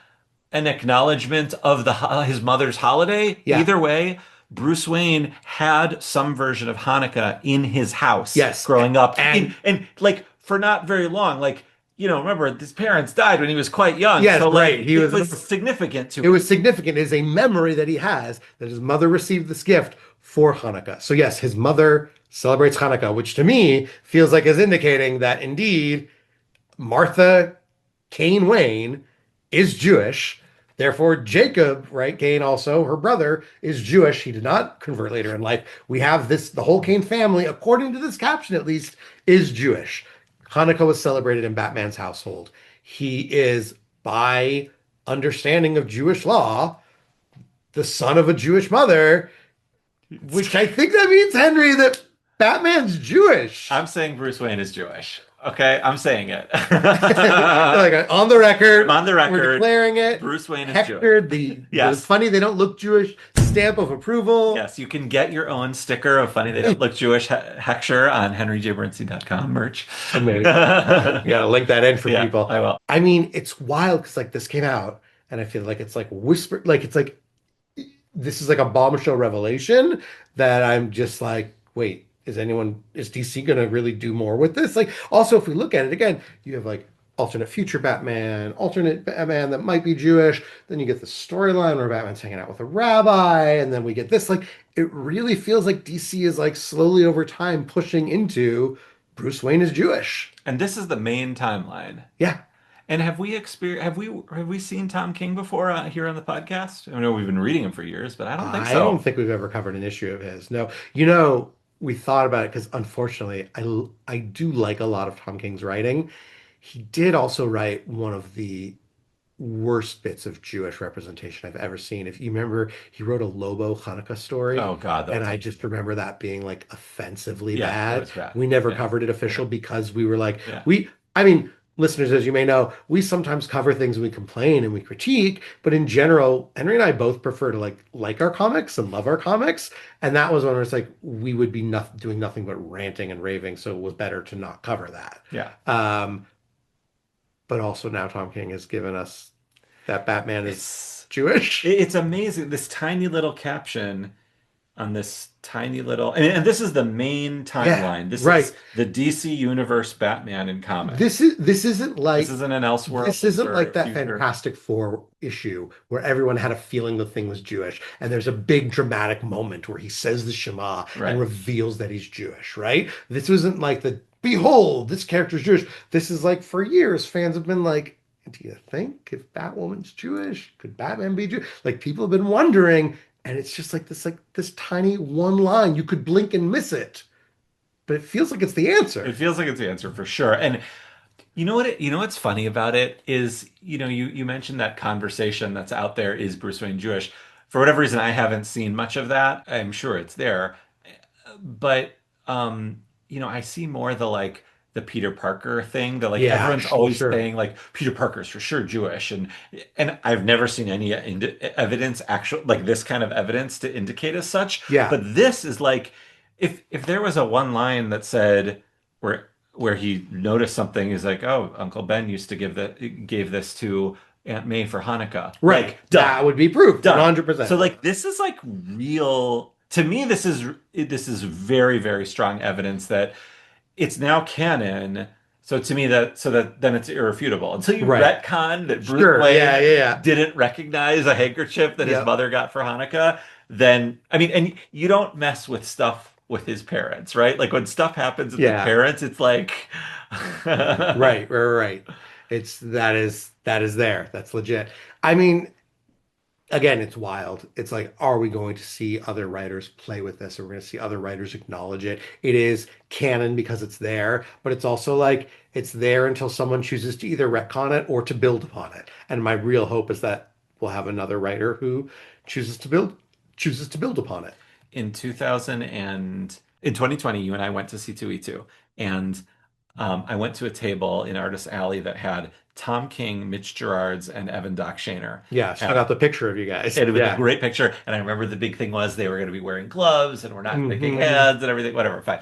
an acknowledgement of his mother's holiday, either way, Bruce Wayne had some version of Hanukkah in his house growing up. And like for not very long, like, remember his parents died when he was quite young. Yes, so right. It was significant to him. It was significant. It is a memory that he has that his mother received this gift for Hanukkah. So yes, his mother celebrates Hanukkah, which to me feels like is indicating that indeed Martha Kane Wayne is Jewish. Therefore, Jacob, right, Cain also, her brother, is Jewish. He did not convert later in life. We have this, the whole Cain family, according to this caption at least, is Jewish. Hanukkah was celebrated in Batman's household. He is, by understanding of Jewish law, the son of a Jewish mother, which I think that means, Henry, that Batman's Jewish. I'm saying Bruce Wayne is Jewish. Okay, I'm saying it. Like on the record, On the record, we're declaring it. Bruce Wayne is Hector, Jewish. the Yes. funny they don't look Jewish stamp of approval. Yes, you can get your own sticker of Funny They Don't Look Jewish Hector on henryjbernstein.com merch. Amazing. You gotta link that in for Yeah, people. I will. I mean, it's wild because like this came out, and I feel like it's like whispered, like it's like this is like a bombshell revelation that I'm just like, wait, is DC gonna really do more with this? Like, also, if we look at it again, you have like alternate future Batman, alternate Batman that might be Jewish. Then you get the storyline where Batman's hanging out with a rabbi, and then we get this. Like, it really feels like DC is like slowly over time pushing into Bruce Wayne is Jewish. And this is the main timeline. Yeah. And have we seen Tom King before here on the podcast? I know we've been reading him for years, but I don't think so. I don't think we've ever covered an issue of his. No, you know, we thought about it because unfortunately, I do like a lot of Tom King's writing. He did also write one of the worst bits of Jewish representation I've ever seen. If you remember, he wrote a Lobo Hanukkah story. Oh God, And I just remember that being like offensively Yeah, that bad. was bad. We never Yeah. covered it official because we were like, Yeah. I mean, listeners, as you may know, we sometimes cover things and we complain and we critique, but in general, Henry and I both prefer to like our comics and love our comics. And that was when it was like we would be doing nothing but ranting and raving, so it was better to not cover that. Yeah. But also now Tom King has given us that Batman is It's Jewish. it's amazing. This tiny little caption on this tiny little, and this is the main timeline. This right. is the DC Universe Batman in comics. This isn't like This isn't an Elseworlds. this isn't or like that future. Fantastic Four issue where everyone had a feeling the thing was Jewish, and there's a big dramatic moment where he says the Shema Right. and reveals that he's Jewish, right? This wasn't like the behold, this character's Jewish. This is like for years fans have been like, do you think if Batwoman's Jewish, could Batman be Jewish? Like people have been wondering, and it's just like this tiny one line. You could blink and miss it, but it feels like it's the answer. It feels like it's the answer for sure. And you know what? You know what's funny about it is, you mentioned that conversation that's out there, is Bruce Wayne Jewish? For whatever reason, I haven't seen much of that. I'm sure it's there, but I see more the Peter Parker thing that Yeah, everyone's always sure. saying like Peter Parker's for sure Jewish, and I've never seen any evidence, actual like this kind of evidence to indicate as such. Yeah. But this is like, if there was a one line that said where he noticed something, is like, oh, Uncle Ben used to gave this to Aunt May for Hanukkah. Right. Like, done. That would be proof. Done. 100%. So like this is like real to me. This is very, very strong evidence that it's now canon. So to me then it's irrefutable until you Right. retcon that Bruce Sure. Wayne Yeah. didn't recognize a handkerchief that his Yep. mother got for Hanukkah. Then I mean, and you don't mess with stuff with his parents, right? Like when stuff happens with the Yeah. parents, it's like Right. That is there. That's legit. I mean, again, it's wild. It's like, are we going to see other writers play with this? Or we're going to see other writers acknowledge it? It is canon because it's there, but it's also like it's there until someone chooses to either retcon it or to build upon it. And my real hope is that we'll have another writer who chooses to build upon it. in 2020, you and I went to C2E2, and I went to a table in Artist Alley that had Tom King, Mitch Gerards, and Evan Doc Shaner. Yeah, so I got the picture of you guys. And it was Yeah. a great picture. And I remember the big thing was they were going to be wearing gloves and we're not making Mhm. heads and everything, whatever, fine.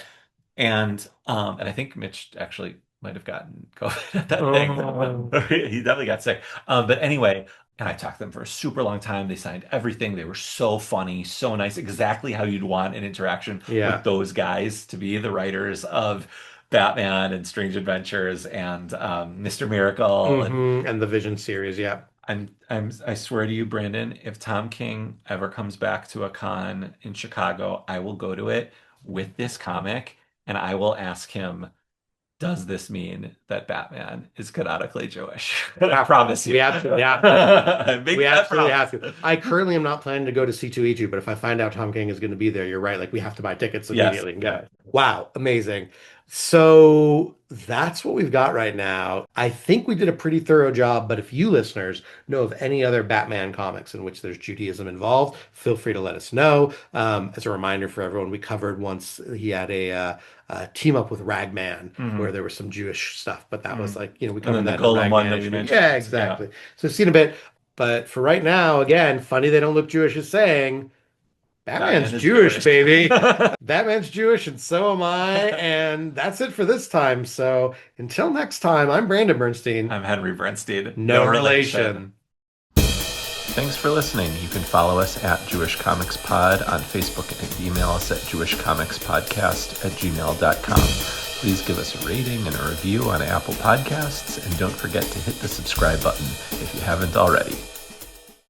And I think Mitch actually might have gotten COVID at that Oh. thing. He definitely got sick. But anyway, and I talked to them for a super long time. They signed everything. They were so funny, so nice, exactly how you'd want an interaction Yeah. with those guys to be the writers of Batman and Strange Adventures and Mr. Miracle. And the Vision series, yeah. I swear to you, Brandon, if Tom King ever comes back to a con in Chicago, I will go to it with this comic and I will ask him does this mean that Batman is canonically Jewish? I promise you. We absolutely have to. Make We that absolutely promise. have to. I currently am not planning to go to C2E2, but if I find out Tom King is going to be there, you're right. Like we have to buy tickets Yes. immediately and go. Wow, amazing. So that's what we've got right now. I think we did a pretty thorough job, but if you listeners know of any other Batman comics in which there's Judaism involved, feel free to let us know. As a reminder for everyone, we covered once he had a team up with Ragman where there was some Jewish stuff, but that was like, we covered then the that in Golem one Ragman that we issue. mentioned. Yeah, exactly. So seen a bit, but for right now, again, funny they don't look Jewish is saying Batman's Batman is Jewish, Jewish. baby. Batman's Jewish, and so am I. And that's it for this time. So until next time, I'm Brandon Bernstein. I'm Henry Bernstein. No relation. Thanks for listening. You can follow us at Jewish Comics Pod on Facebook and email us at jewishcomicspodcast@gmail.com. Please give us a rating and a review on Apple Podcasts, and don't forget to hit the subscribe button if you haven't already.